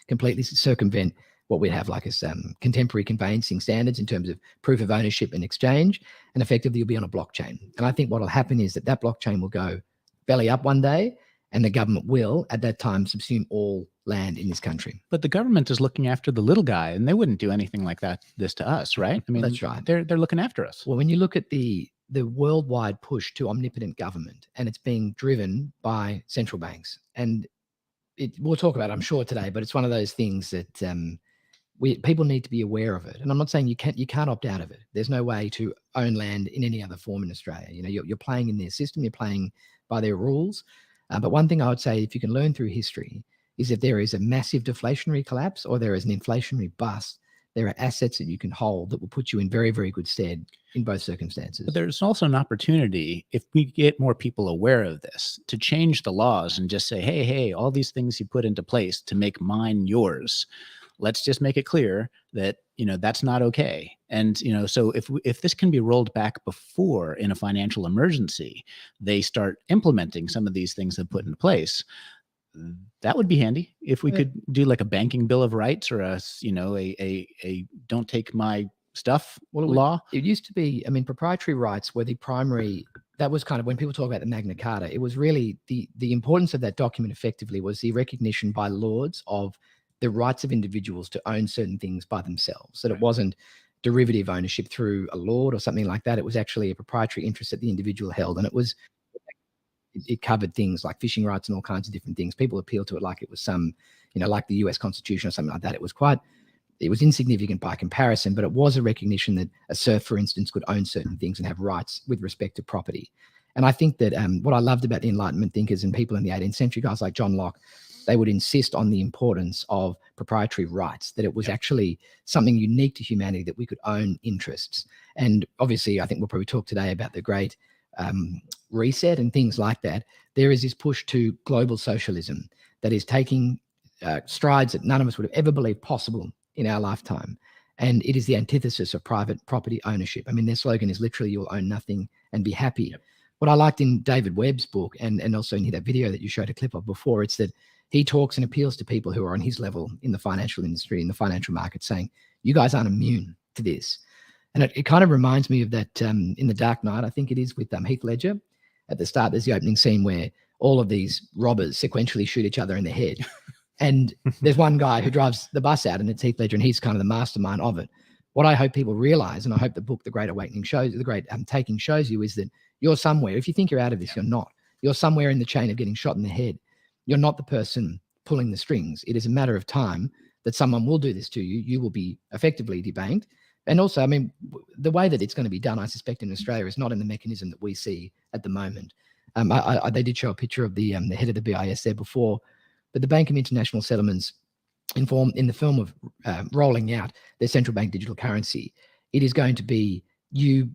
completely circumvent what we have like as contemporary conveyancing standards in terms of proof of ownership and exchange, and effectively you'll be on a blockchain. And I think what will happen is that blockchain will go belly up one day, and the government will, at that time, subsume all land in this country. But the government is looking after the little guy, and they wouldn't do anything like this to us, right? I mean, that's right. They're looking after us. Well, when you look at the worldwide push to omnipotent government, and it's being driven by central banks, and we'll talk about it, I'm sure, today, but it's one of those things that people need to be aware of it. And I'm not saying you can't opt out of it. There's no way to own land in any other form in Australia. You're playing in their system, you're playing by their rules. But one thing I would say, if you can learn through history, is if there is a massive deflationary collapse or there is an inflationary bust, there are assets that you can hold that will put you in very, very good stead in both circumstances. But there's also an opportunity, if we get more people aware of this, to change the laws and just say, hey, all these things you put into place to make mine yours, let's just make it clear that, that's not okay. And, so if this can be rolled back before in a financial emergency, they start implementing some of these things they've put in place. That would be handy if we could do like a banking bill of rights or a don't take my stuff law. It used to be, proprietary rights were the primary. That was kind of when people talk about the Magna Carta, it was really the importance of that document effectively was the recognition by lords of the rights of individuals to own certain things by themselves. That it wasn't derivative ownership through a lord or something like that. It was actually a proprietary interest that the individual held. And it covered things like fishing rights and all kinds of different things. People appealed to it like it was some, like the US Constitution or something like that. It was insignificant by comparison, but it was a recognition that a serf, for instance, could own certain things and have rights with respect to property. And I think that what I loved about the Enlightenment thinkers and people in the 18th century, guys like John Locke, they would insist on the importance of proprietary rights, that it was actually something unique to humanity that we could own interests. And obviously, I think we'll probably talk today about the great reset and things like that. There is this push to global socialism that is taking strides that none of us would have ever believed possible in our lifetime. And it is the antithesis of private property ownership. Their slogan is literally, you'll own nothing and be happy. Yep. What I liked in David Webb's book and also in that video that you showed a clip of before, it's that he talks and appeals to people who are on his level in the financial industry, in the financial market, saying, you guys aren't immune to this. And it kind of reminds me of that in The Dark Knight, I think it is, with Heath Ledger. At the start, there's the opening scene where all of these robbers sequentially shoot each other in the head. And there's one guy who drives the bus out, and it's Heath Ledger, and he's kind of the mastermind of it. What I hope people realize, and I hope the book, The Great Awakening shows, The Great Taking shows you, is that you're somewhere. If you think you're out of this, you're not. You're somewhere in the chain of getting shot in the head. You're not the person pulling the strings. It is a matter of time that someone will do this to you. You will be effectively debanked. And also, the way that it's going to be done, I suspect, in Australia is not in the mechanism that we see at the moment. They did show a picture of the head of the BIS there before, but the Bank of International Settlements, in the film of rolling out their central bank digital currency, it is going to be, you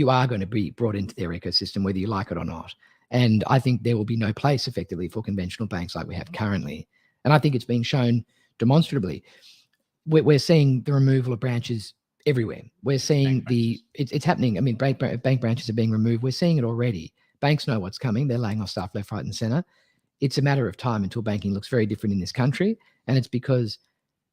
are going to be brought into their ecosystem, whether you like it or not. And I think there will be no place effectively for conventional banks like we have currently. And I think it's being shown demonstrably. We're seeing the removal of branches everywhere. We're seeing it's happening. Bank branches are being removed. We're seeing it already. Banks know what's coming. They're laying off staff left, right, and center. It's a matter of time until banking looks very different in this country. And it's because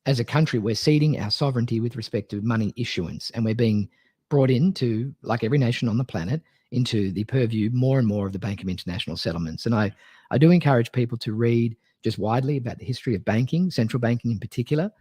as a country, we're ceding our sovereignty with respect to money issuance. And we're being brought into, like every nation on the planet, into the purview more and more of the Bank of International Settlements. And I do encourage people to read just widely about the history of banking, central banking in particular.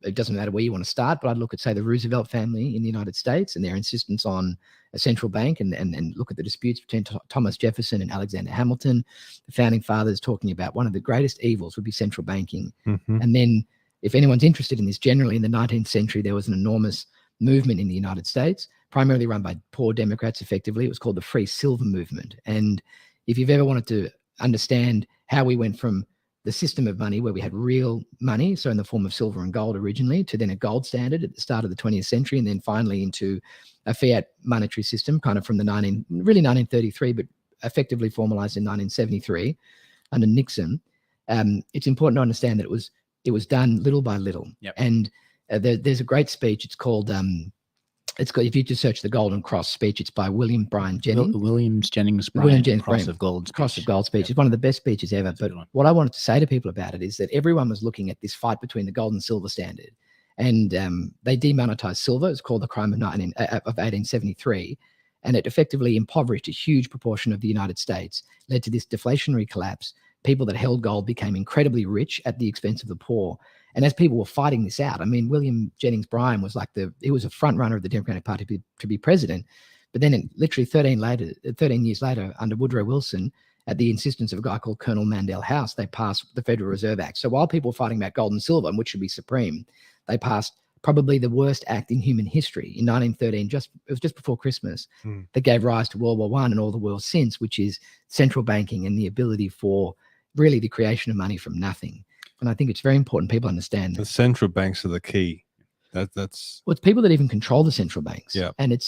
It doesn't matter where you want to start, but I'd look at, say, the Roosevelt family in the United States and their insistence on a central bank, and look at the disputes between Thomas Jefferson and Alexander Hamilton, the founding fathers talking about one of the greatest evils would be central banking. Mm-hmm. And then if anyone's interested in this, generally in the 19th century, there was an enormous movement in the United States, primarily run by poor Democrats effectively. It was called the Free Silver Movement. And if you've ever wanted to understand how we went from the system of money where we had real money, so in the form of silver and gold originally, to then a gold standard at the start of the 20th century, and then finally into a fiat monetary system kind of from the 1933, but effectively formalized in 1973 under Nixon. It's important to understand that it was done little by little. Yep. And there's a great speech. It's called if you just search the Golden Cross speech, it's by William Jennings Bryan, Cross of Gold speech. Yep. It's one of the best speeches ever. But what I wanted to say to people about it is that everyone was looking at this fight between the gold and silver standard, and they demonetized silver. It's called the crime of 1873, and it effectively impoverished a huge proportion of the United States, led to this deflationary collapse. People that held gold became incredibly rich at the expense of the poor. And as people were fighting this out, William Jennings Bryan was he was a front runner of the Democratic Party to be president. But then literally 13 years later, under Woodrow Wilson, at the insistence of a guy called Colonel Mandel House, they passed the Federal Reserve Act. So while people were fighting about gold and silver and which should be supreme, they passed probably the worst act in human history in 1913, it was just before Christmas, that gave rise to World War I and all the wars since, which is central banking and the ability for really the creation of money from nothing. And I think it's very important people understand that. The central banks are the key. That's it's people that even control the central banks. Yeah. And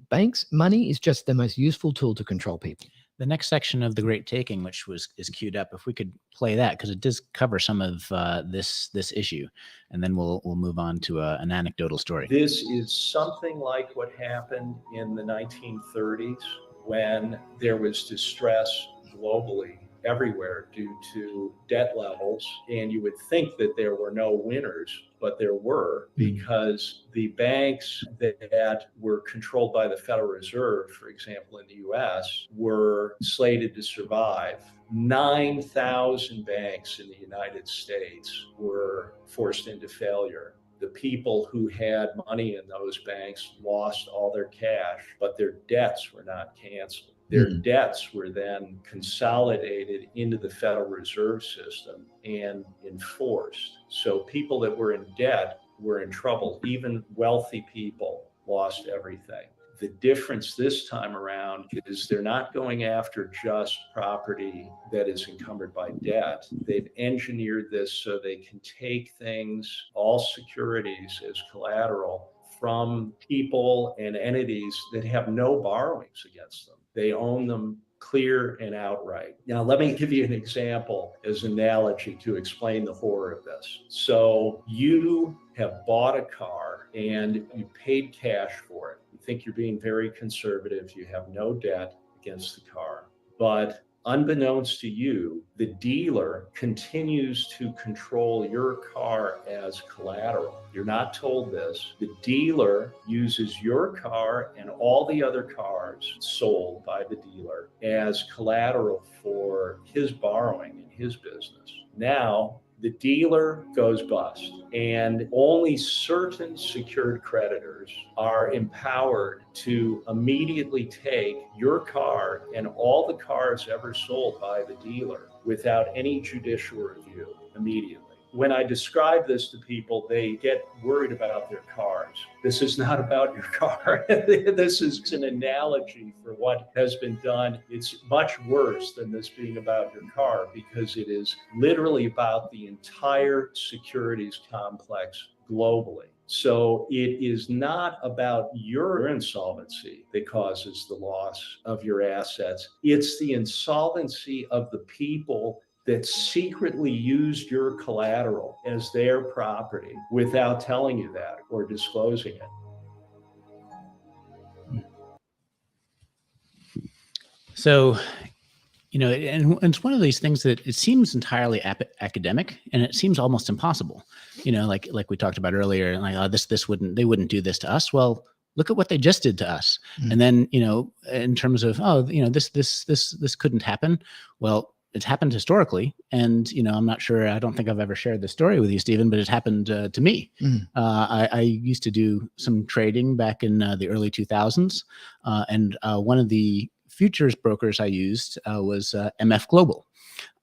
banks, money is just the most useful tool to control people. The next section of The Great Taking, which is queued up, if we could play that, because it does cover some of this issue, and then we'll move on to an anecdotal story. This is something like what happened in the 1930s when there was distress globally everywhere due to debt levels, and you would think that there were no winners, but there were, because the banks that were controlled by the Federal Reserve, for example, in the US, were slated to survive. 9,000 banks in the United States were forced into failure. The people who had money in those banks lost all their cash, but their debts were not canceled. Their debts were then consolidated into the Federal Reserve System and enforced. So people that were in debt were in trouble. Even wealthy people lost everything. The difference this time around is they're not going after just property that is encumbered by debt. They've engineered this so they can take things, all securities as collateral, from people and entities that have no borrowings against them. They own them clear and outright. Now, let me give you an example as an analogy to explain the horror of this. So you have bought a car and you paid cash for it. You think you're being very conservative. You have no debt against the car. But unbeknownst to you, the dealer continues to control your car as collateral. You're not told this. The dealer uses your car and all the other cars sold by the dealer as collateral for his borrowing in his business. Now, the dealer goes bust, and only certain secured creditors are empowered to immediately take your car and all the cars ever sold by the dealer without any judicial review immediately. When I describe this to people, they get worried about their cars. This is not about your car. This is an analogy for what has been done. It's much worse than this being about your car, because it is literally about the entire securities complex globally. So it is not about your insolvency that causes the loss of your assets. It's the insolvency of the people that secretly used your collateral as their property without telling you that or disclosing it. So, and it's one of these things that it seems entirely academic, and it seems almost impossible. Like we talked about earlier, like, oh, they wouldn't do this to us. Well, look at what they just did to us. And then, in terms of, this couldn't happen. Well, it's happened historically, and I'm not sure. I don't think I've ever shared this story with you, Stephen, but it happened to me. I used to do some trading back in the early 2000s, and one of the futures brokers I used was MF Global.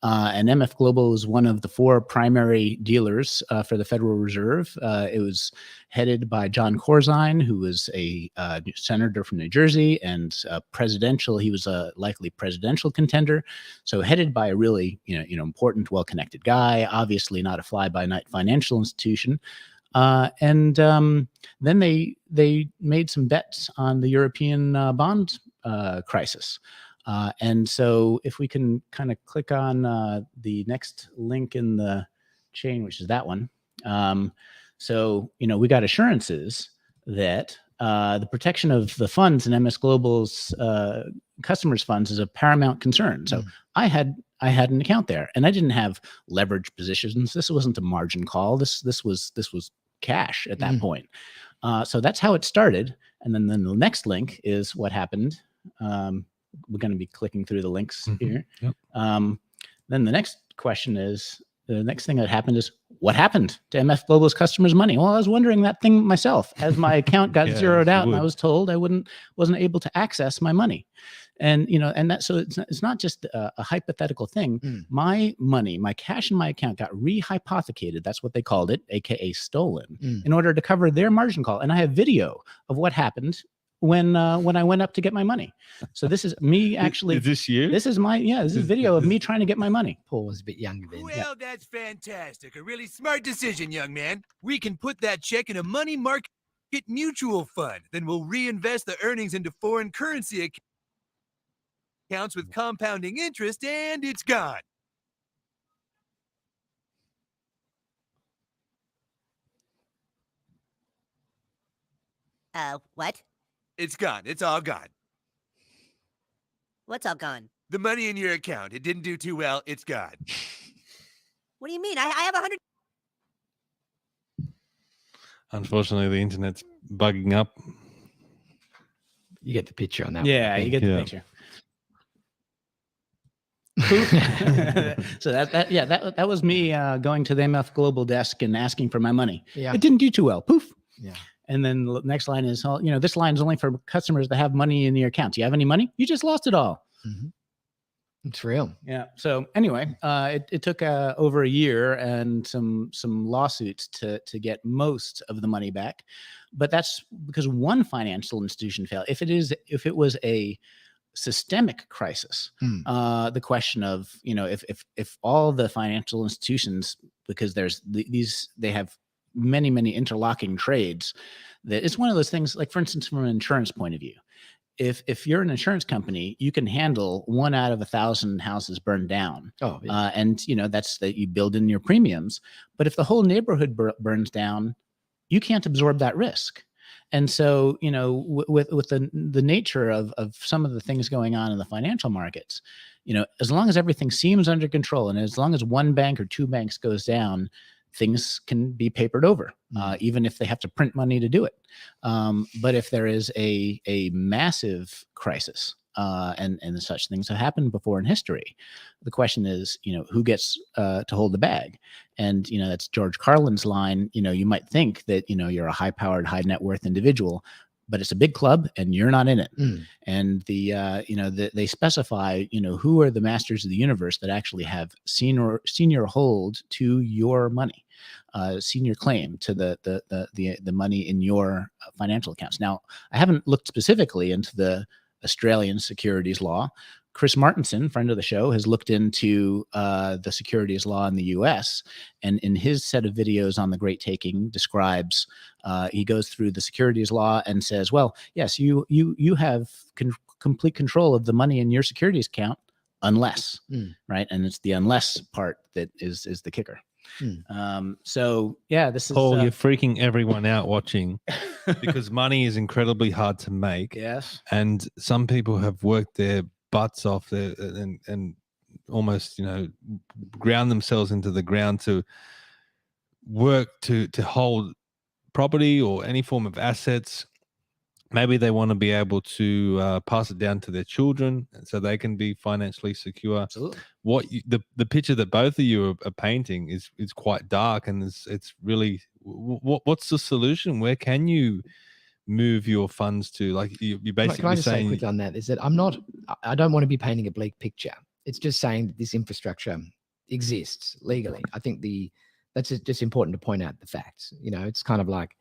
And MF Global is one of the four primary dealers for the Federal Reserve. It was headed by John Corzine, who was a senator from New Jersey and presidential. He was a likely presidential contender. So headed by a really, important, well-connected guy, obviously not a fly-by-night financial institution. And then they made some bets on the European bond crisis. And so if we can kind of click on the next link in the chain, which is that one. So, we got assurances that the protection of the funds in MS Global's customers' funds is a paramount concern. So I had an account there, and I didn't have leverage positions. This wasn't a margin call. This was cash at that point. So that's how it started. And then the next link is what happened. We're going to be clicking through the links here. Yep. Then the next question is, the next thing that happened is, what happened to MF Global's customers' money? Well, I was wondering that thing myself as my account got zeroed out, and I was told I wasn't able to access my money. And, so it's not just a hypothetical thing. My money, my cash in my account got rehypothecated. That's what they called it, AKA stolen, in order to cover their margin call. And I have video of what happened when I went up to get my money. So this is me actually. Is this you? This is this is video of me trying to get my money. Paul was a bit younger then. Well, that's fantastic. A really smart decision, young man. We can put that check in a money market mutual fund. Then we'll reinvest the earnings into foreign currency accounts. Counts with compounding interest and it's gone. What? It's gone. It's all gone. What's all gone? The money in your account. It didn't do too well. It's gone. What do you mean? I have 100. Unfortunately, the internet's bugging up. You get the picture on that. Yeah, you get the picture. So that was me going to the MF Global desk and asking for my money. Yeah. It didn't do too well. Poof. Yeah. And then the next line is, this line is only for customers that have money in your account. Do you have any money? You just lost it all. Mm-hmm. It's real. Yeah. So anyway, it took over a year and some lawsuits to get most of the money back, but that's because one financial institution failed. If it was a systemic crisis, the question of if all the financial institutions, because there's they have many interlocking trades, that it's one of those things. Like, for instance, from an insurance point of view, if you're an insurance company, you can handle 1 out of 1,000 houses burned down. Oh, yeah. And that's that you build in your premiums. But if the whole neighborhood burns down, you can't absorb that risk. And so, with the nature of some of the things going on in the financial markets, as long as everything seems under control, and as long as one bank or two banks goes down, things can be papered over, even if they have to print money to do it. But if there is a massive crisis, and such things have happened before in history, the question is, who gets to hold the bag? And that's George Carlin's line. You might think that you're a high-powered, high net worth individual, but it's a big club and you're not in it. And they specify who are the masters of the universe that actually have senior hold to your money, senior claim to the money in your financial accounts. Now, I haven't looked specifically into the Australian securities law. Chris Martinson, friend of the show, has looked into the securities law in the U.S. and in his set of videos on the Great Taking describes, he goes through the securities law and says, well, yes, you have complete control of the money in your securities account unless, right? And it's the unless part that is the kicker. So yeah, this is Paul, you're freaking everyone out watching because money is incredibly hard to make. Yes. And some people have worked their butts off there and almost ground themselves into the ground to work to hold property or any form of assets. Maybe they want to be able to pass it down to their children so they can be financially secure. Absolutely. The picture that both of you are painting is quite dark, and it's really what's the solution? Where can you move your funds to? Like you basically can I just saying say quickly on that is that I don't want to be painting a bleak picture. It's just saying that this infrastructure exists legally. I think that's just important to point out the facts. It's kind of like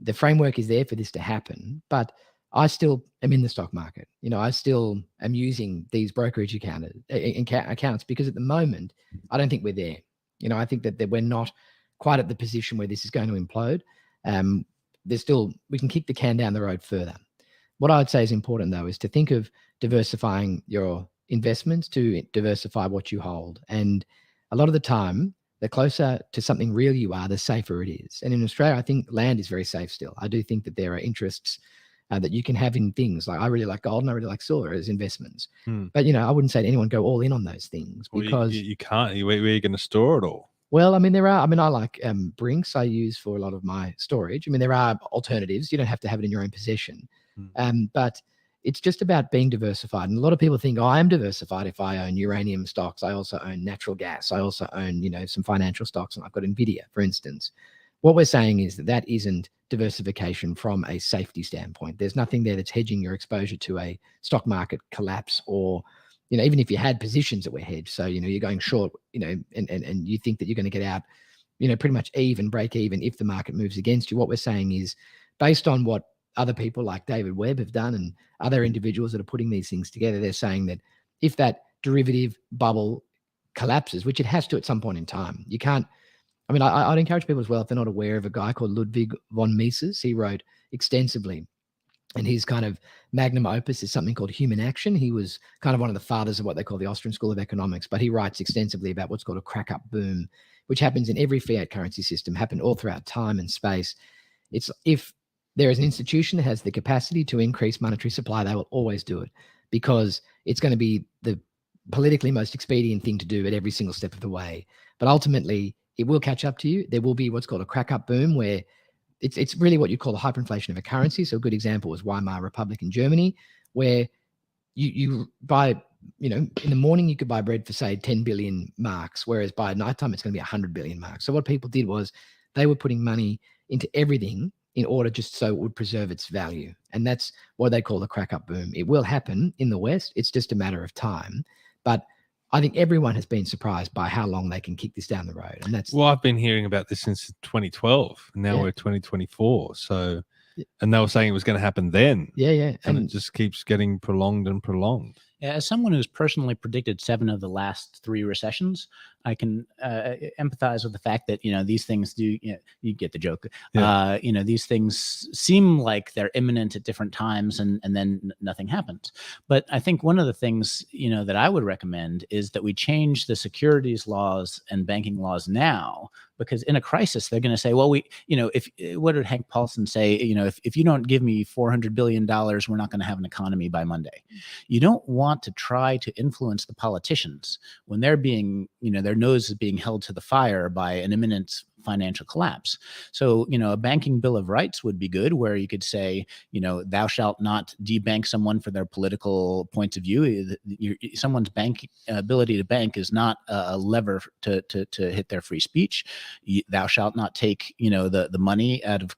the framework is there for this to happen, but I still am in the stock market. I still am using these brokerage accounts because at the moment, I don't think we're there. I think that we're not quite at the position where this is going to implode. We can kick the can down the road further. What I would say is important, though, is to think of diversifying your investments, to diversify what you hold. And a lot of the time, the closer to something real you are, the safer it is. And in Australia, I think land is very safe still. I do think that there are interests that you can have in things. Like I really like gold and I really like silver as investments. But, I wouldn't say to anyone go all in on those things because you can't. Where are you going to store it all? Well, I like Brinks I use for a lot of my storage. There are alternatives. You don't have to have it in your own possession. But it's just about being diversified. And a lot of people think, I am diversified if I own uranium stocks. I also own natural gas. I also own, some financial stocks. And I've got NVIDIA, for instance. What we're saying is that isn't diversification from a safety standpoint. There's nothing there that's hedging your exposure to a stock market collapse or, even if you had positions that were hedged. So, you're going short, and you think that you're going to get out, pretty much break even if the market moves against you. What we're saying is based on what other people like David Webb have done and other individuals that are putting these things together, they're saying that if that derivative bubble collapses, which it has to at some point in time, you can't, I'd encourage people as well, if they're not aware of a guy called Ludwig von Mises. He wrote extensively And his kind of magnum opus is something called Human Action. He was kind of one of the fathers of what they call the Austrian School of Economics, but he writes extensively about what's called a crack-up boom, which happens in every fiat currency system, happened all throughout time and space. It's if there is an institution that has the capacity to increase monetary supply, they will always do it because it's going to be the politically most expedient thing to do at every single step of the way. But ultimately, it will catch up to you. There will be what's called a crack-up boom where it's really what you call the hyperinflation of a currency. So a good example was Weimar Republic in Germany, where you buy, in the morning you could buy bread for say 10 billion marks, whereas by nighttime it's going to be 100 billion marks. So what people did was they were putting money into everything in order just so it would preserve its value. And that's what they call the crack-up boom. It will happen in the West. It's just a matter of time. But I think everyone has been surprised by how long they can kick this down the road. And that's I've been hearing about this since 2012. And now we're 2024. So, and they were saying it was going to happen then. Yeah. And it just keeps getting prolonged and prolonged. As someone who's personally predicted 7 of the last 3 recessions, I can empathize with the fact that, these things do, you get the joke. Yeah. These things seem like they're imminent at different times and then nothing happens. But I think one of the things, that I would recommend is that we change the securities laws and banking laws now, because in a crisis, they're going to say, well, what did Hank Paulson say? If you don't give me $400 billion, we're not going to have an economy by Monday. You don't want to try to influence the politicians when they're being, their nose is being held to the fire by an imminent financial collapse. So, a banking bill of rights would be good, where you could say, thou shalt not debank someone for their political points of view. Someone's ability to bank is not a lever to hit their free speech. Thou shalt not take, the money out of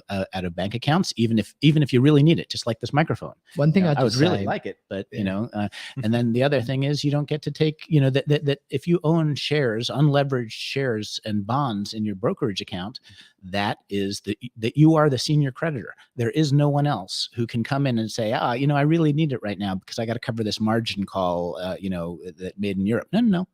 out of bank accounts, even if you really need it, just like this microphone. One thing I would really like it, but and then the other thing is you don't get to take, that if you own shares, unleveraged shares and bonds in your brokerage account, that is that you are the senior creditor. There is no one else who can come in and say, I really need it right now because I got to cover this margin call, that made in Europe. No,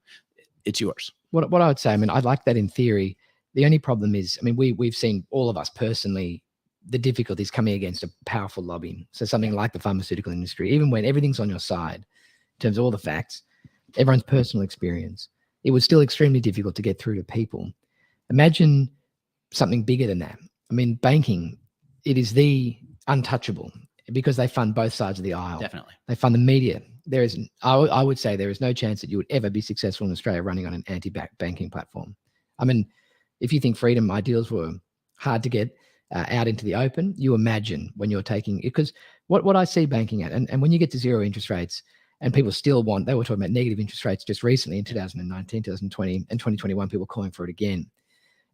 it's yours. What I would say, I'd like that in theory. The only problem is, we've seen, all of us personally, the difficulties coming against a powerful lobby. So something like the pharmaceutical industry, even when everything's on your side, in terms of all the facts, everyone's personal experience, it was still extremely difficult to get through to people. Imagine something bigger than that. Banking, it is the untouchable because they fund both sides of the aisle. Definitely. They fund the media. I would say there is no chance that you would ever be successful in Australia running on an anti-banking platform. If you think freedom ideals were hard to get out into the open, you imagine when you're taking, because what I see banking at, and when you get to zero interest rates, and people still they were talking about negative interest rates just recently in 2019, 2020, and 2021, people calling for it again.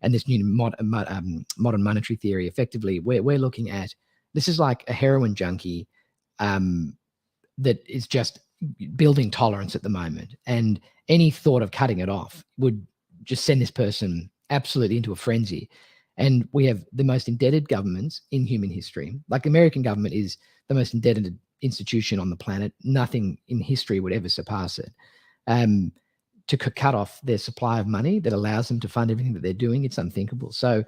And this new modern monetary theory, effectively, we're looking at, this is like a heroin junkie that is just building tolerance at the moment. And any thought of cutting it off would just send this person absolutely into a frenzy. And we have the most indebted governments in human history. Like the American government is the most indebted institution on the planet. Nothing in history would ever surpass it. To cut off their supply of money that allows them to fund everything that they're doing, it's unthinkable. So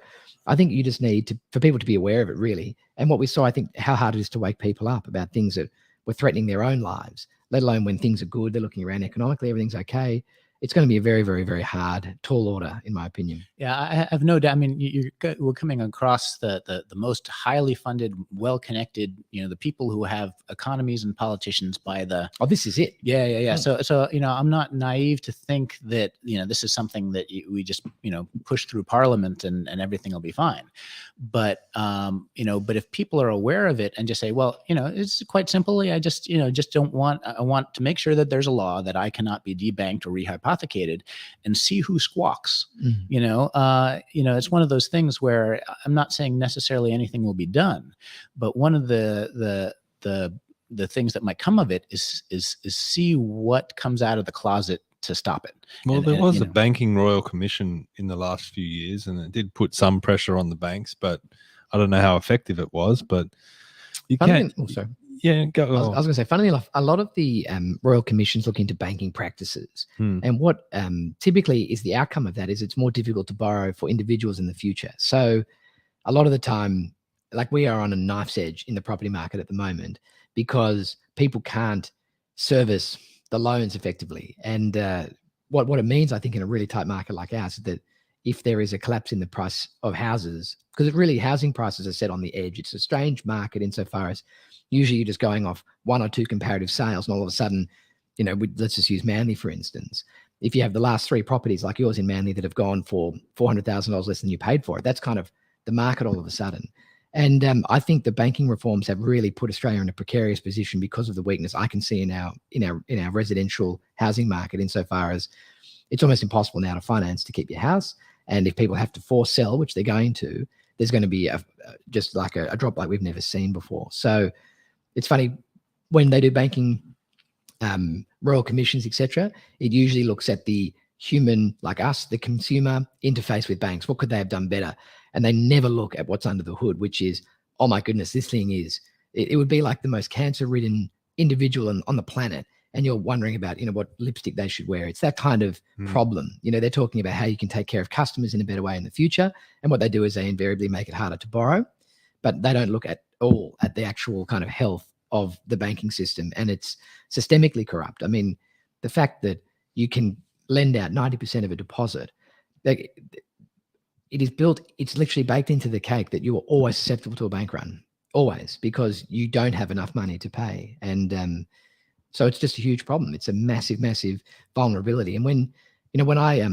I think you just need for people to be aware of it, really. And what we saw, I think, how hard it is to wake people up about things that were threatening their own lives, let alone when things are good, they're looking around economically, everything's okay. It's going to be a very, very, very hard, tall order, in my opinion. Yeah, I have no doubt. We're coming across the most highly funded, well-connected, the people who have economies and politicians by the. Oh, this is it. Yeah. So I'm not naive to think that this is something that we just push through Parliament and everything will be fine. But but if people are aware of it and just say, well, it's quite simply, I just don't want. I want to make sure that there's a law that I cannot be debanked or rehypothecated, and see who squawks. It's one of those things where I'm not saying necessarily anything will be done, but one of the things that might come of it is see what comes out of the closet to stop it. Well, there was a banking royal commission in the last few years, and it did put some pressure on the banks, but I don't know how effective it was. But you can't. Also, yeah, go. I was going to say, funnily enough, a lot of the royal commissions look into banking practices, and what typically is the outcome of that is it's more difficult to borrow for individuals in the future. So, a lot of the time, like we are on a knife's edge in the property market at the moment because people can't service the loans effectively. And what it means, I think, in a really tight market like ours is that if there is a collapse in the price of houses, because really housing prices are set on the edge. It's a strange market insofar as usually you're just going off one or two comparative sales, and all of a sudden, let's just use Manly, for instance. If you have the last 3 properties like yours in Manly that have gone for $400,000 less than you paid for it, that's kind of the market all of a sudden. And I think the banking reforms have really put Australia in a precarious position because of the weakness I can see in our residential housing market, insofar as it's almost impossible now to finance to keep your house. And if people have to force sell, which they're going to, there's going to be just like a drop like we've never seen before. So it's funny, when they do banking royal commissions, etc., it usually looks at the human, like us, the consumer interface with banks. What could they have done better? And they never look at what's under the hood, which is, oh my goodness, this thing is, it would be like the most cancer-ridden individual on the planet. And you're wondering about, what lipstick they should wear. It's that kind of problem. They're talking about how you can take care of customers in a better way in the future. And what they do is they invariably make it harder to borrow, but they don't look at all at the actual kind of health of the banking system. And it's systemically corrupt. I mean, the fact that you can lend out 90% of a deposit, it is built, it's literally baked into the cake that you are always susceptible to a bank run, always, because you don't have enough money to pay. And so it's just a huge problem. It's a massive, massive vulnerability. And when I,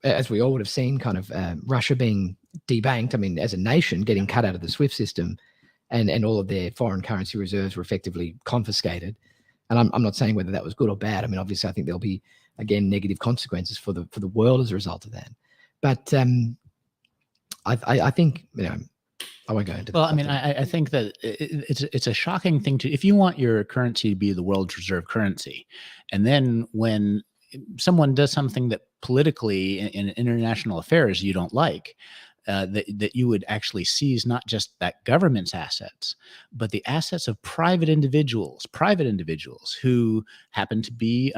as we all would have seen, kind of Russia being debanked, I mean, as a nation getting cut out of the SWIFT system, and all of their foreign currency reserves were effectively confiscated. And I'm not saying whether that was good or bad. I mean, obviously, I think there'll be, again, negative consequences for the world as a result of that. But I think, I won't go into that. Well, I mean, I think that it's a shocking thing if you want your currency to be the world's reserve currency, and then when someone does something that politically in international affairs you don't like, that you would actually seize not just that government's assets, but the assets of private individuals who happen to be,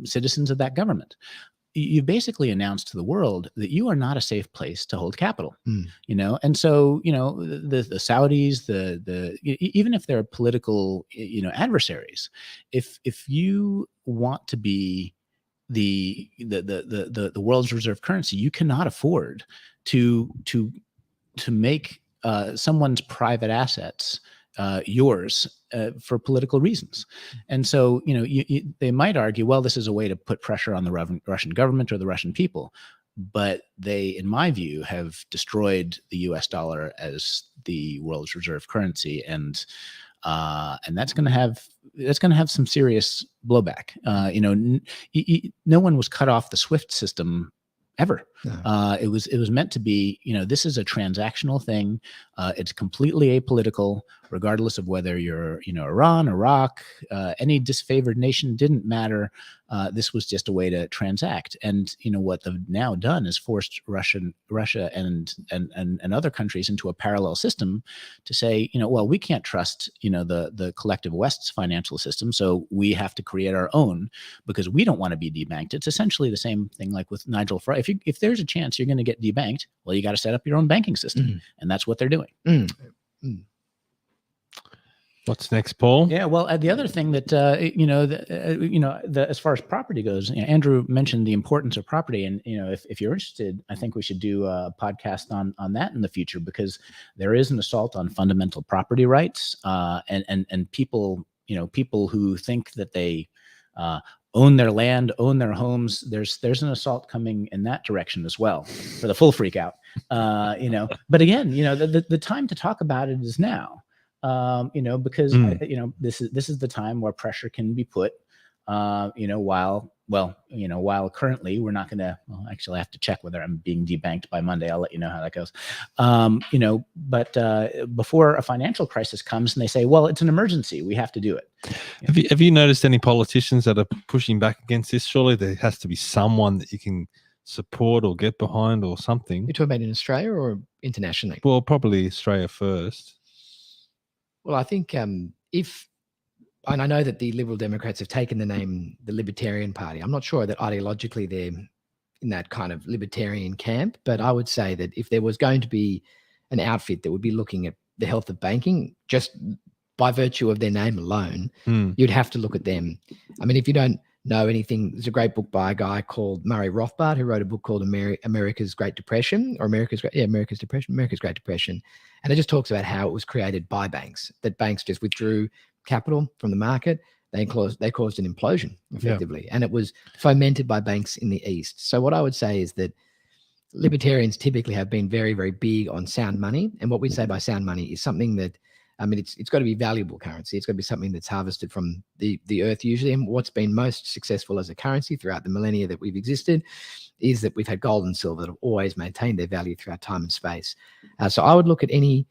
citizens of that government. You basically announced to the world that you are not a safe place to hold capital, and so, the Saudis, even if they're political, adversaries, if you want to be the world's reserve currency, you cannot afford to make someone's private assets yours for political reasons. And so, they might argue, well, this is a way to put pressure on the Russian government or the Russian people. But they, in my view, have destroyed the US dollar as the world's reserve currency. And that's going to have some serious blowback. No one was cut off the SWIFT system ever. No. It was meant to be, this is a transactional thing. It's completely apolitical, regardless of whether you're, Iran, Iraq, any disfavored nation, didn't matter. This was just a way to transact. And, what they've now done is forced Russia and other countries into a parallel system to say, well, we can't trust, the collective West's financial system. So we have to create our own because we don't want to be debanked. It's essentially the same thing like with Nigel Farage. If there's a chance you're going to get debanked, well, you got to set up your own banking system. And that's what they're doing. What's next, Paul? Yeah, well, the other thing that as far as property goes, Andrew mentioned the importance of property, and if you're interested, I think we should do a podcast on that in the future, because there is an assault on fundamental property rights, and people who think that they own their land, own their homes. There's an assault coming in that direction as well for the full freak out. But again, the time to talk about it is now. Because this is the time where pressure can be put, while currently we're not going to, actually I have to check whether I'm being debanked by Monday. I'll let you know how that goes. But before a financial crisis comes and they say, well, it's an emergency, we have to do it. Have you noticed any politicians that are pushing back against this? Surely there has to be someone that you can support or get behind or something. You're talking about in Australia or internationally? Well, probably Australia first. Well, I think and I know that the Liberal Democrats have taken the name the Libertarian Party. I'm not sure that ideologically they're in that kind of libertarian camp, but I would say that if there was going to be an outfit that would be looking at the health of banking, just by virtue of their name alone, you'd have to look at them. I mean, if you don't know anything, there's a great book by a guy called Murray Rothbard who wrote a book called America's Great Depression, or America's Great Depression. And it just talks about how it was created by banks, that banks just withdrew capital from the market. They caused an implosion effectively. And it was fomented by banks in the East. So what I would say is that libertarians typically have been very, very big on sound money. And what we say by sound money is something that, I mean, it's got to be valuable currency. It's got to be something that's harvested from the earth usually. And what's been most successful as a currency throughout the millennia that we've existed is that we've had gold and silver that have always maintained their value throughout time and space. So I would look at any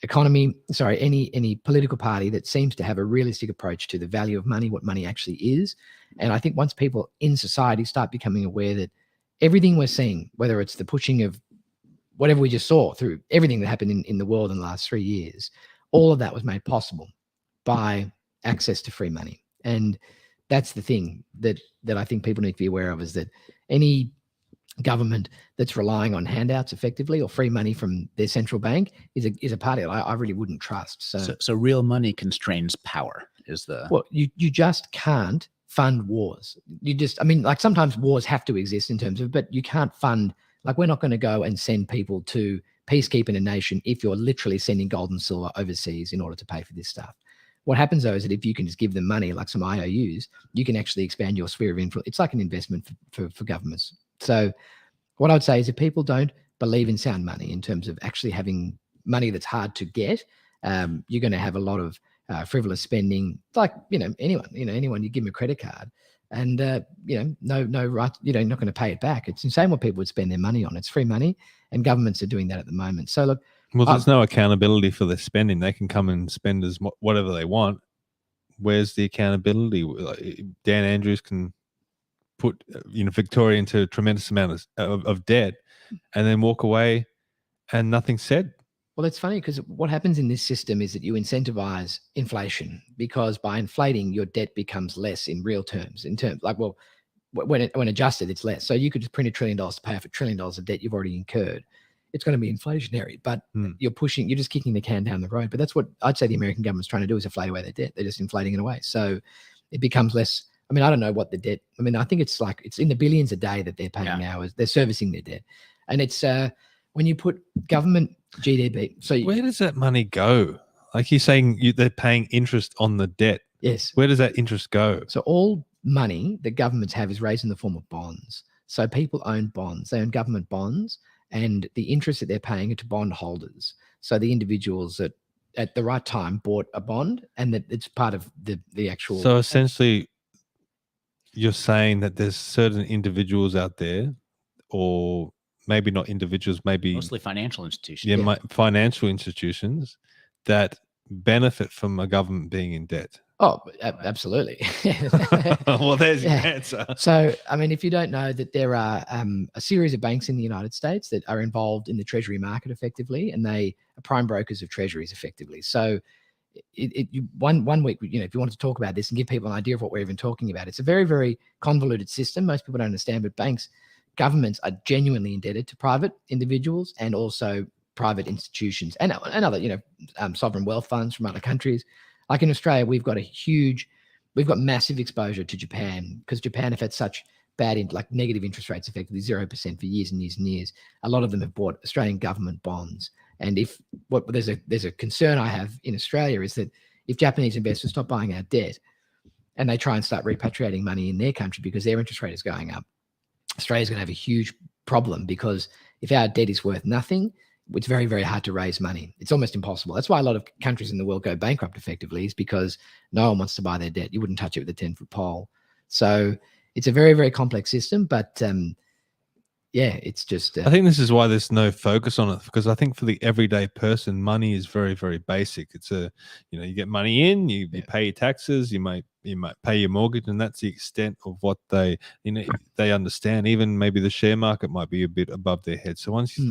political party that seems to have a realistic approach to the value of money, what money actually is. And I think once people in society start becoming aware that everything we're seeing, whether it's the pushing of whatever we just saw through everything that happened in the world in the last 3 years, all of that was made possible by access to free money. And that's the thing that I think people need to be aware of, is that any government that's relying on handouts effectively or free money from their central bank is a party that I really wouldn't trust. So real money constrains power is the... Well, you just can't fund wars. Like sometimes wars have to exist in terms of, but you can't fund, like we're not going to go and send people to peacekeep in a nation if you're literally sending gold and silver overseas in order to pay for this stuff. What happens though is that if you can just give them money, like some IOUs, you can actually expand your sphere of influence. It's like an investment for governments. So what I would say is if people don't believe in sound money in terms of actually having money that's hard to get, you're going to have a lot of frivolous spending. Like, anyone, you give them a credit card and, no right, you're not going to pay it back. It's insane what people would spend their money on. It's free money, and governments are doing that at the moment. So look, well, there's no accountability for their spending. They can come and spend whatever they want. Where's the accountability? Dan Andrews can put Victoria into a tremendous amount of debt and then walk away and nothing's said. Well, it's funny because what happens in this system is that you incentivize inflation, because by inflating, your debt becomes less in real terms. When adjusted, it's less. So you could just print $1 trillion to pay off $1 trillion of debt you've already incurred. It's going to be inflationary, but you're just kicking the can down the road. But that's what I'd say the American government's trying to do, is inflate away their debt. They're just inflating it away. So it becomes less. I mean, I don't know what the debt, I think it's in the billions a day that they're paying now, as they're servicing their debt. And it's when you put government GDP. So where does that money go? Like you're saying, they're paying interest on the debt. Yes. Where does that interest go? So all money that governments have is raised in the form of bonds. So people own bonds. They own government bonds, and the interest that they're paying are to bond holders. So the individuals that at the right time bought a bond, and that it's part of the actual. So essentially, you're saying that there's certain individuals out there, or maybe not individuals, maybe mostly financial institutions. Yeah, financial institutions that benefit from a government being in debt. Oh, absolutely. Well, there's your answer. So, if you don't know that there are a series of banks in the United States that are involved in the treasury market effectively, and they are prime brokers of treasuries effectively. So one week, if you want to talk about this and give people an idea of what we're even talking about, it's a very, very convoluted system. Most people don't understand, but governments are genuinely indebted to private individuals and also private institutions and other, sovereign wealth funds from other countries. Like in Australia, we've got massive exposure to Japan, because Japan have had such bad, negative interest rates, effectively 0% for years and years and years. A lot of them have bought Australian government bonds. And there's a concern I have in Australia is that if Japanese investors stop buying our debt and they try and start repatriating money in their country because their interest rate is going up, Australia's going to have a huge problem, because if our debt is worth nothing, it's very, very hard to raise money. It's almost impossible. That's why a lot of countries in the world go bankrupt effectively, is because no one wants to buy their debt. You wouldn't touch it with a 10-foot pole. So it's a very, very complex system, but it's just... I think this is why there's no focus on it, because I think for the everyday person, money is very, very basic. It's you get money in, you pay your taxes, you might pay your mortgage, and that's the extent of what they understand. Even maybe the share market might be a bit above their head. So once you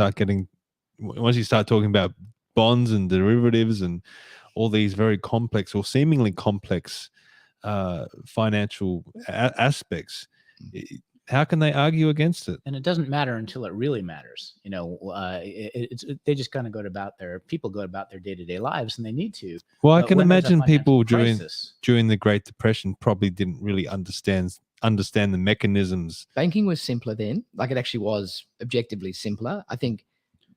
start talking about bonds and derivatives and all these very complex or seemingly complex financial aspects, how can they argue against it? And it doesn't matter until it really matters. They just kind of people go about their day-to-day lives, and they need to. Well, I But can when there's a imagine people financial crisis- during the Great Depression probably didn't really understand the mechanisms. Banking was simpler then. Like, it actually was objectively simpler. I think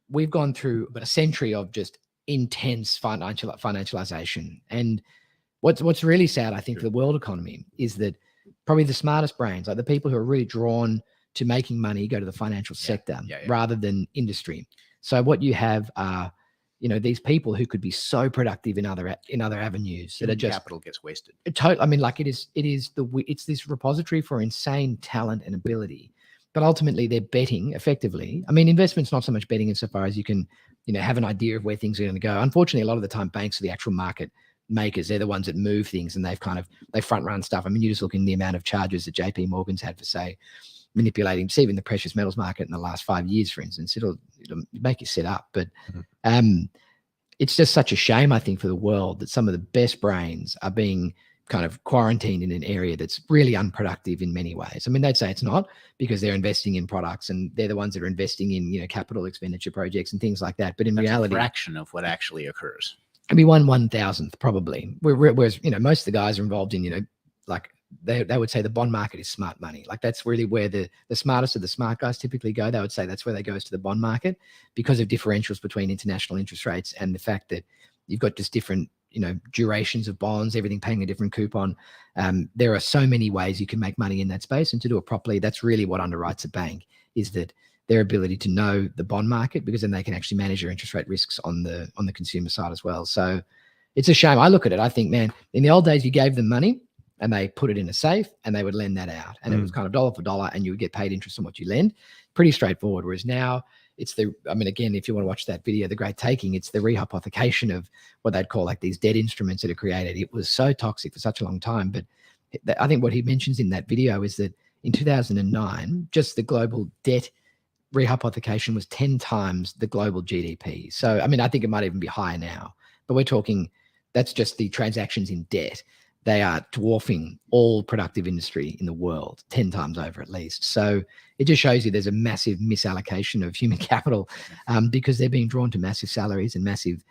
we've gone through about a century of just intense financialization. And what's really sad, I think, for the world economy is that probably the smartest brains, like the people who are really drawn to making money, go to the financial sector rather than industry. So what you have are, these people who could be so productive in other avenues that are just capital gets wasted. I mean, like it's this repository for insane talent and ability, but ultimately they're betting effectively. I mean, investment's not so much betting insofar as you can, have an idea of where things are going to go. Unfortunately, a lot of the time banks are the actual market makers. They're the ones that move things, and they front run stuff. I mean, you just look in the amount of charges that JP Morgan's had for, say, manipulating, even the precious metals market in the last 5 years, for instance. It'll make you sit up. But it's just such a shame, I think, for the world that some of the best brains are being kind of quarantined in an area that's really unproductive in many ways. I mean, they'd say it's not, because they're investing in products and they're the ones that are investing in, capital expenditure projects and things like that. But in reality, a fraction of what actually occurs. It'd be 1/1000th probably. Whereas, most of the guys are involved in, like they would say the bond market is smart money. Like, that's really where the smartest of the smart guys typically go. They would say that's where they go, is to the bond market, because of differentials between international interest rates and the fact that you've got just different, durations of bonds, everything paying a different coupon. There are so many ways you can make money in that space, and to do it properly, that's really what underwrites a bank, is that their ability to know the bond market, because then they can actually manage their interest rate risks on the consumer side as well. So it's a shame. I look at it, I think, man, in the old days, you gave them money and they put it in a safe and they would lend that out. And it was kind of dollar for dollar, and you would get paid interest on what you lend. Pretty straightforward. Whereas now it's again, if you want to watch that video, The Great Taking, it's the rehypothecation of what they'd call like these debt instruments that are created. It was so toxic for such a long time. But I think what he mentions in that video is that in 2009, just the global debt rehypothecation was 10 times the global GDP. So, I mean, I think it might even be higher now, but we're talking, that's just the transactions in debt. They are dwarfing all productive industry in the world 10 times over at least. So it just shows you there's a massive misallocation of human capital because they're being drawn to massive salaries and massive,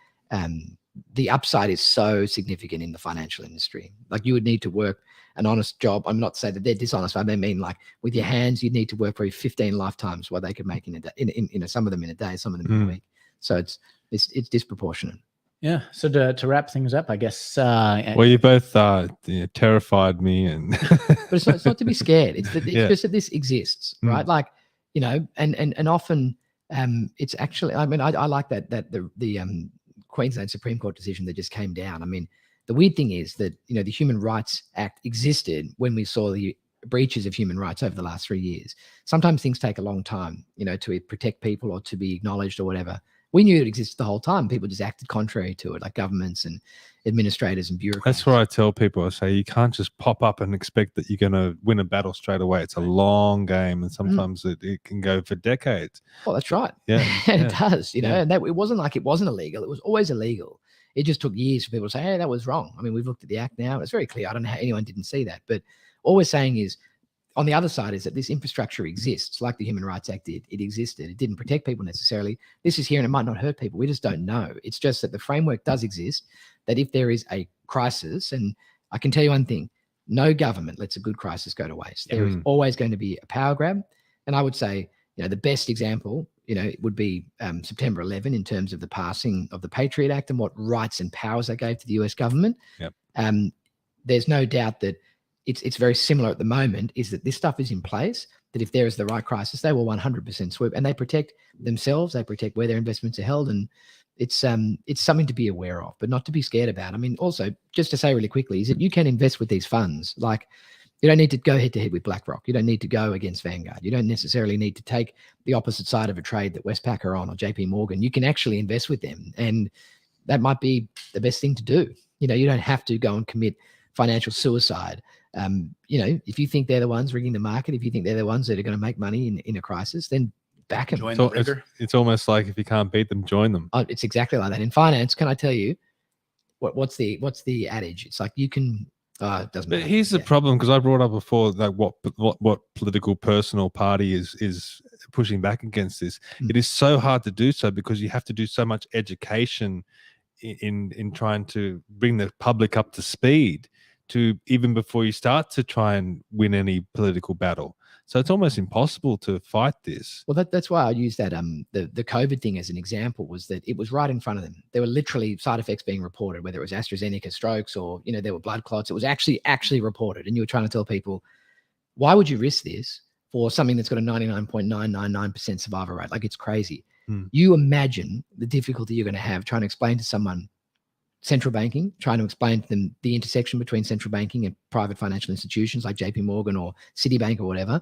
the upside is so significant in the financial industry. Like, you would need to work an honest job. I'm not saying that they're dishonest. I mean, like, with your hands, you'd need to work probably 15 lifetimes what they could make in a day, some of them in a day, some of them in a week. So it's disproportionate. Yeah. So to wrap things up, I guess. Well, you both terrified me, and but it's not to be scared. It's just that this exists, right? Like, and often it's actually. I mean, I like that the Queensland Supreme Court decision that just came down. I mean, the weird thing is that, the Human Rights Act existed when we saw the breaches of human rights over the last 3 years. Sometimes things take a long time, to protect people or to be acknowledged or whatever. We knew it existed the whole time. People just acted contrary to it, like governments and administrators and bureaucrats. That's what I tell people. I say, you can't just pop up and expect that you're going to win a battle straight away. It's a long game, and sometimes it can go for decades. Oh, that's right. Yeah. And it does, and that, it wasn't like it wasn't illegal. It was always illegal. It just took years for people to say, hey, that was wrong. I mean, we've looked at the act now. It's very clear. I don't know how anyone didn't see that. But all we're saying is, on the other side, is that this infrastructure exists, like the Human Rights Act did. It existed. It didn't protect people necessarily. This is here, and it might not hurt people. We just don't know. It's just that the framework does exist, that if there is a crisis, and I can tell you one thing, no government lets a good crisis go to waste. There is always going to be a power grab. And I would say, the best example, would be September 11 in terms of the passing of the Patriot Act and what rights and powers they gave to the US government. Yep. There's no doubt that it's very similar at the moment, is that this stuff is in place, that if there is the right crisis, they will 100% swoop, and they protect themselves, they protect where their investments are held. And it's something to be aware of, but not to be scared about. I mean, also, just to say really quickly, is that you can invest with these funds. Like, you don't need to go head to head with BlackRock. You don't need to go against Vanguard. You don't necessarily need to take the opposite side of a trade that Westpac are on, or JP Morgan. You can actually invest with them, and that might be the best thing to do. You don't have to go and commit financial suicide. If you think they're the ones rigging the market, if you think they're the ones that are going to make money in a crisis, then back them. It's almost like, if you can't beat them, join them. Oh, it's exactly like that. In finance, can I tell you what's the adage? It's like, you can It doesn't But matter. here's the problem, because I brought up before, like what political personal party is pushing back against this. It is so hard to do so because you have to do so much education in trying to bring the public up to speed to even before you start to try and win any political battle. So it's almost impossible to fight this. Well, that's why I used that the COVID thing as an example, was that it was right in front of them. There were literally side effects being reported, whether it was AstraZeneca strokes or, you know, there were blood clots. It was actually reported. And you were trying to tell people, why would you risk this for something that's got a 99.999% survival rate? Like, it's crazy. You imagine the difficulty you're going to have trying to explain to someone central banking, trying to explain to them the intersection between central banking and private financial institutions like JP Morgan or Citibank or whatever,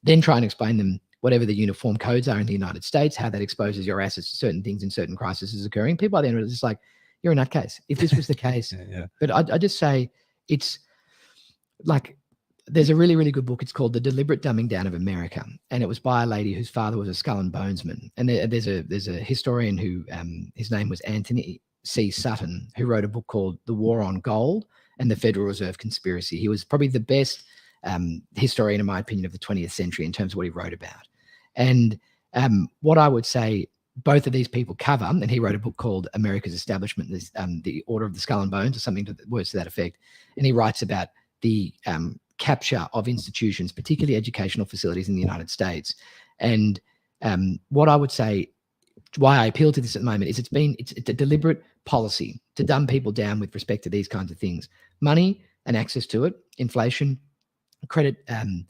then try and explain them whatever the uniform codes are in the United States, how that exposes your assets to certain things in certain crises occurring. People at the end of it are just like, you're a nutcase. If this was the case. But I just say, it's like, there's a really, really good book. It's called The Deliberate Dumbing Down of America. And it was by a lady whose father was a skull and bonesman. And there's a historian who, his name was Anthony C. Sutton, who wrote a book called The War on Gold and the Federal Reserve Conspiracy. He was probably the best historian, in my opinion, of the 20th century in terms of what he wrote about. And what I would say both of these people cover, and he wrote a book called America's Establishment, The Order of the Skull and Bones, or something to words to that effect. And he writes about the capture of institutions, particularly educational facilities in the United States. And what I would say, why I appeal to this at the moment, is it's a deliberate policy to dumb people down with respect to these kinds of things. Money and access to it, inflation, credit, and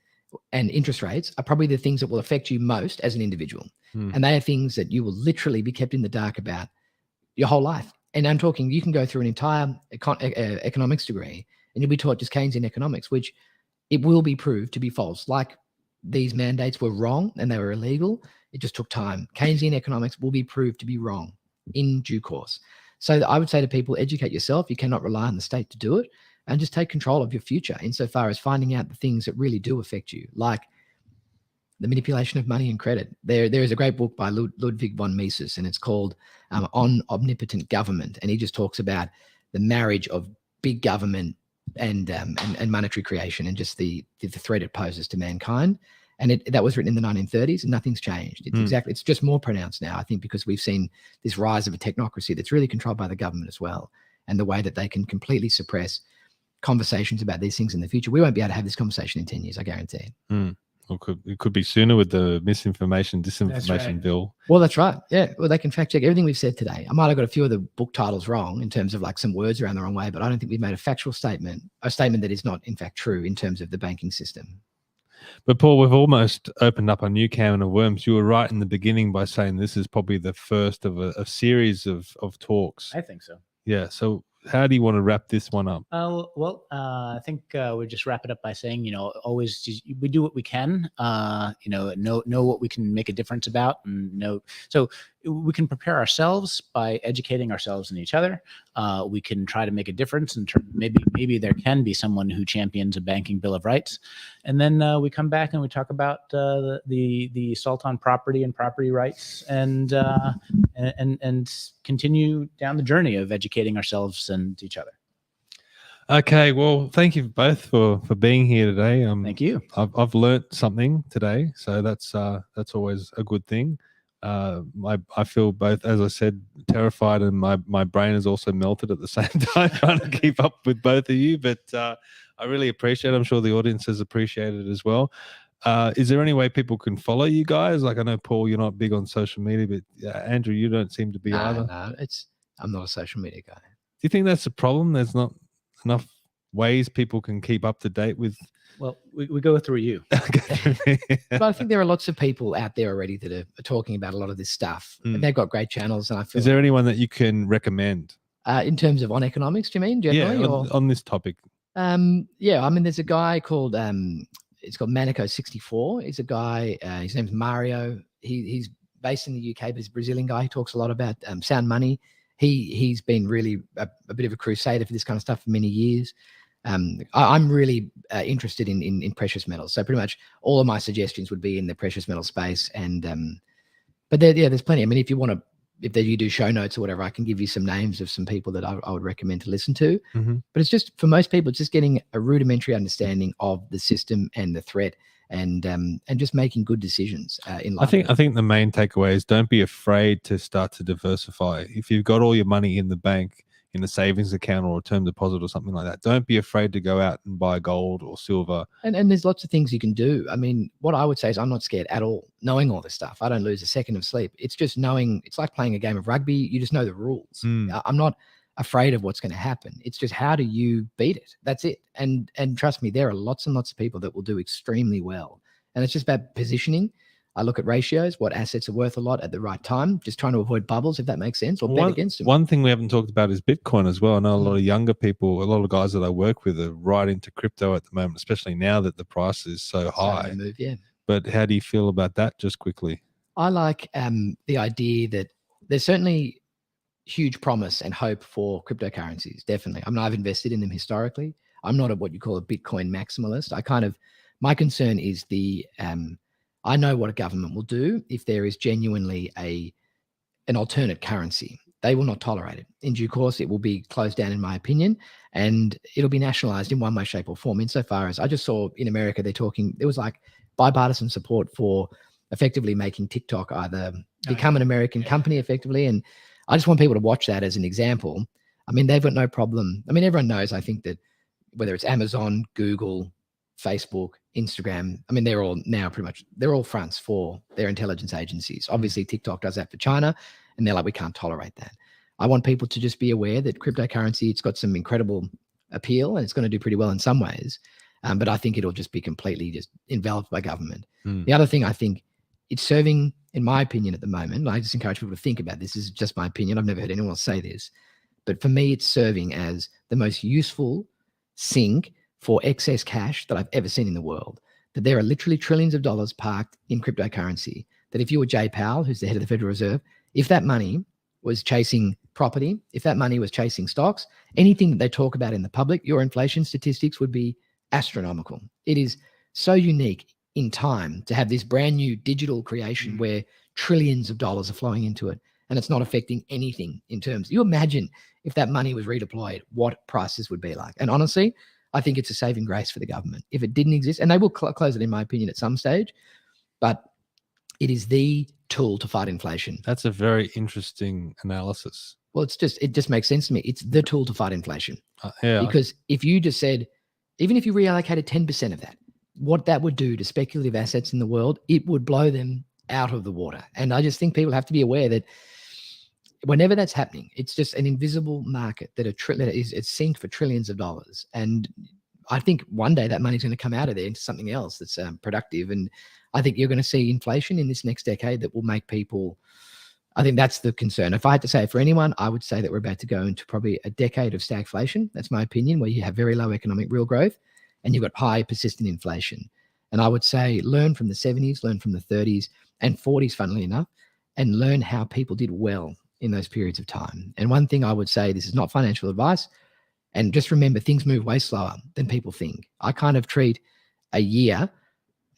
interest rates are probably the things that will affect you most as an individual. And they are things that you will literally be kept in the dark about your whole life. And I'm talking, you can go through an entire economics degree and you'll be taught just Keynesian economics, which it will be proved to be false. Like, these mandates were wrong and they were illegal. It just took time. Keynesian economics will be proved to be wrong in due course. So I would say to people, educate yourself. You cannot rely on the state to do it, and just take control of your future insofar as finding out the things that really do affect you, like the manipulation of money and credit. There is a great book by Ludwig von Mises, and it's called On Omnipotent Government. And he just talks about the marriage of big government and monetary creation, and just the threat it poses to mankind. And that was written in the 1930s, and nothing's changed. It's just more pronounced now, I think, because we've seen this rise of a technocracy that's really controlled by the government as well, and the way that they can completely suppress conversations about these things in the future. We won't be able to have this conversation in 10 years, I guarantee it. Or it could be sooner with the misinformation, disinformation bill. Well, that's right. Yeah. Well, they can fact check everything we've said today. I might have got a few of the book titles wrong in terms of like some words around the wrong way, but I don't think we've made a factual statement, a statement that is not in fact true in terms of the banking system. But Paul, we've almost opened up a new can of worms. You were right in the beginning by saying this is probably the first of a series of talks. I think so. Yeah. So how do you want to wrap this one up? I think we just wrap it up by saying, always we do what we can, know what we can make a difference about, and so we can prepare ourselves by educating ourselves and each other. We can try to make a difference in terms, maybe there can be someone who champions a banking bill of rights, and then we come back and we talk about the assault on property and property rights, and continue down the journey of educating ourselves and each other. Okay, well, thank you both for being here today. Thank you. I've learnt something today, so that's always a good thing. I feel both, as I said, terrified, and my brain is also melted at the same time trying to keep up with both of you. But I really appreciate it. I'm sure the audience has appreciated it as well. Is there any way people can follow you guys? Like, I know, Paul, you're not big on social media, but Andrew, you don't seem to be either. No, I'm not a social media guy. Do you think that's a problem? There's not enough ways people can keep up to date with? Well, we go through you. But I think there are lots of people out there already that are talking about a lot of this stuff. And they've got great channels. And I feel Is there anyone that you can recommend? In terms of on economics, do you mean generally? Yeah, on this topic. Yeah, I mean, there's a guy called it's called Manico64. He's a guy. His name's Mario. He's based in the UK, but he's a Brazilian guy. He talks a lot about sound money. He's been really a bit of a crusader for this kind of stuff for many years. I'm really interested in precious metals. So pretty much all of my suggestions would be in the precious metal space. And but there's plenty. I mean, if you want to if you do show notes or whatever, I can give you some names of some people that I would recommend to listen to. But it's just, for most people, it's just getting a rudimentary understanding of the system and the threat, and just making good decisions in life. I think the main takeaway is don't be afraid to start to diversify. If you've got all your money in the bank, in a savings account or a term deposit or something like that, don't be afraid to go out and buy gold or silver. And there's lots of things you can do. I mean, what I would say is I'm not scared at all, knowing all this stuff. I don't lose a second of sleep. It's just knowing, it's like playing a game of rugby. You just know the rules. I'm not afraid of what's going to happen. It's just, how do you beat it? That's it. And trust me, there are lots and lots of people that will do extremely well. And it's just about positioning. I look at ratios, what assets are worth a lot at the right time, just trying to avoid bubbles, if that makes sense, or bet against them. One thing we haven't talked about is Bitcoin as well. I know a lot of younger people, a lot of guys that I work with are right into crypto at the moment, especially now that the price is so high. But how do you feel about that, just quickly? I like the idea that there's certainly huge promise and hope for cryptocurrencies, definitely. I mean, I've invested in them historically. I'm not what you call a Bitcoin maximalist. My concern is I know what a government will do if there is genuinely an alternate currency. They will not tolerate it. In due course, it will be closed down, in my opinion, and it'll be nationalized in one way, shape, or form. Insofar as I just saw in America, there was like bipartisan support for effectively making TikTok either become an American company effectively. And I just want people to watch that as an example. I mean, they've got no problem. I mean, everyone knows, I think, that whether it's Amazon, Google, Facebook, Instagram, I mean, they're all fronts for their intelligence agencies. Obviously, TikTok does that for China, and they're like, we can't tolerate that. I want people to just be aware that cryptocurrency, it's got some incredible appeal, and it's going to do pretty well in some ways. But I think it'll just be completely just enveloped by government. The other thing, I think it's serving, in my opinion at the moment, I just encourage people to think about this. This is just my opinion. I've never heard anyone else say this. But for me, it's serving as the most useful sink for excess cash that I've ever seen in the world. That there are literally trillions of dollars parked in cryptocurrency. That if you were Jay Powell, who's the head of the Federal Reserve, if that money was chasing property, if that money was chasing stocks, anything that they talk about in the public, your inflation statistics would be astronomical. It is so unique in time to have this brand new digital creation where trillions of dollars are flowing into it, and it's not affecting anything in terms. You imagine if that money was redeployed, what prices would be like. And honestly, I think it's a saving grace for the government. If it didn't exist, and they will close it, in my opinion, at some stage, but it is the tool to fight inflation. That's a very interesting analysis. Well, it just makes sense to me. It's the tool to fight inflation. Yeah. Because if you just said, even if you reallocated 10% of that, what that would do to speculative assets in the world, it would blow them out of the water. And I just think people have to be aware that whenever that's happening, it's just an invisible market that it's synced for trillions of dollars. And I think one day that money's going to come out of there into something else that's productive. And I think you're going to see inflation in this next decade that will make people, I think that's the concern. If I had to say it for anyone, I would say that we're about to go into probably a decade of stagflation. That's my opinion, where you have very low economic real growth and you've got high persistent inflation. And I would say learn from the 70s, learn from the 30s and 40s, funnily enough, and learn how people did well in those periods of time. And one thing I would say, this is not financial advice, and just remember, things move way slower than people think. I kind of treat a year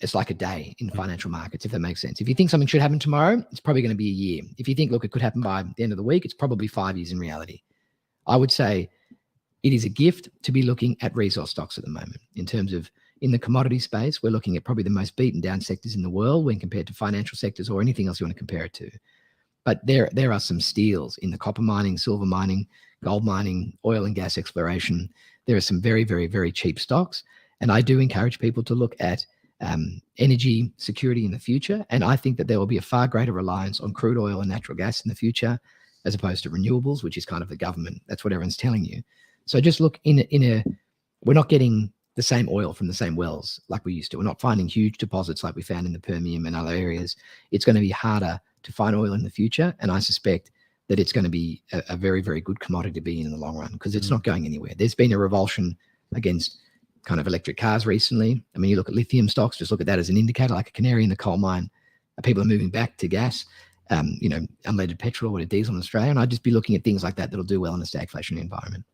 as like a day in financial markets, if that makes sense. If you think something should happen tomorrow, it's probably going to be a year. If you think, look, it could happen by the end of the week, it's probably 5 years in reality. I would say it is a gift to be looking at resource stocks at the moment. In terms of, in the commodity space, we're looking at probably the most beaten down sectors in the world when compared to financial sectors or anything else you want to compare it to. But there are some steals in the copper mining, silver mining, gold mining, oil and gas exploration. There are some very, very, very cheap stocks. And I do encourage people to look at energy security in the future. And I think that there will be a far greater reliance on crude oil and natural gas in the future, as opposed to renewables, which is kind of the government. That's what everyone's telling you. So just look we're not getting the same oil from the same wells like we used to. We're not finding huge deposits like we found in the Permian and other areas. It's going to be harder to find oil in the future. And I suspect that it's going to be a very, very good commodity to be in the long run, because it's not going anywhere. There's been a revulsion against kind of electric cars recently. I mean, you look at lithium stocks, just look at that as an indicator, like a canary in the coal mine. People are moving back to gas, unleaded petrol or diesel in Australia. And I'd just be looking at things like that that'll do well in a stagflationary environment.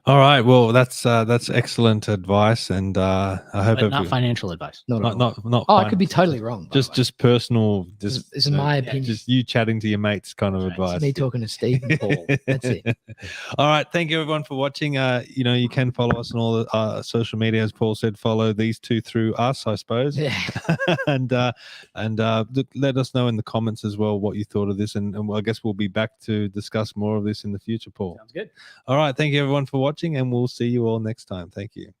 All right. Well, that's excellent advice, and I hope But not financial advice. not Oh, I could be totally wrong. just personal. This is my opinion. Just you chatting to your mates, kind of advice. It's me talking to Steve and Paul. That's it. All right. Thank you, everyone, for watching. You can follow us on all the social media, as Paul said. Follow these two through us, I suppose. Yeah. and let us know in the comments as well what you thought of this, and I guess we'll be back to discuss more of this in the future, Paul. Sounds good. All right. Thank you, everyone, for watching, and we'll see you all next time. Thank you.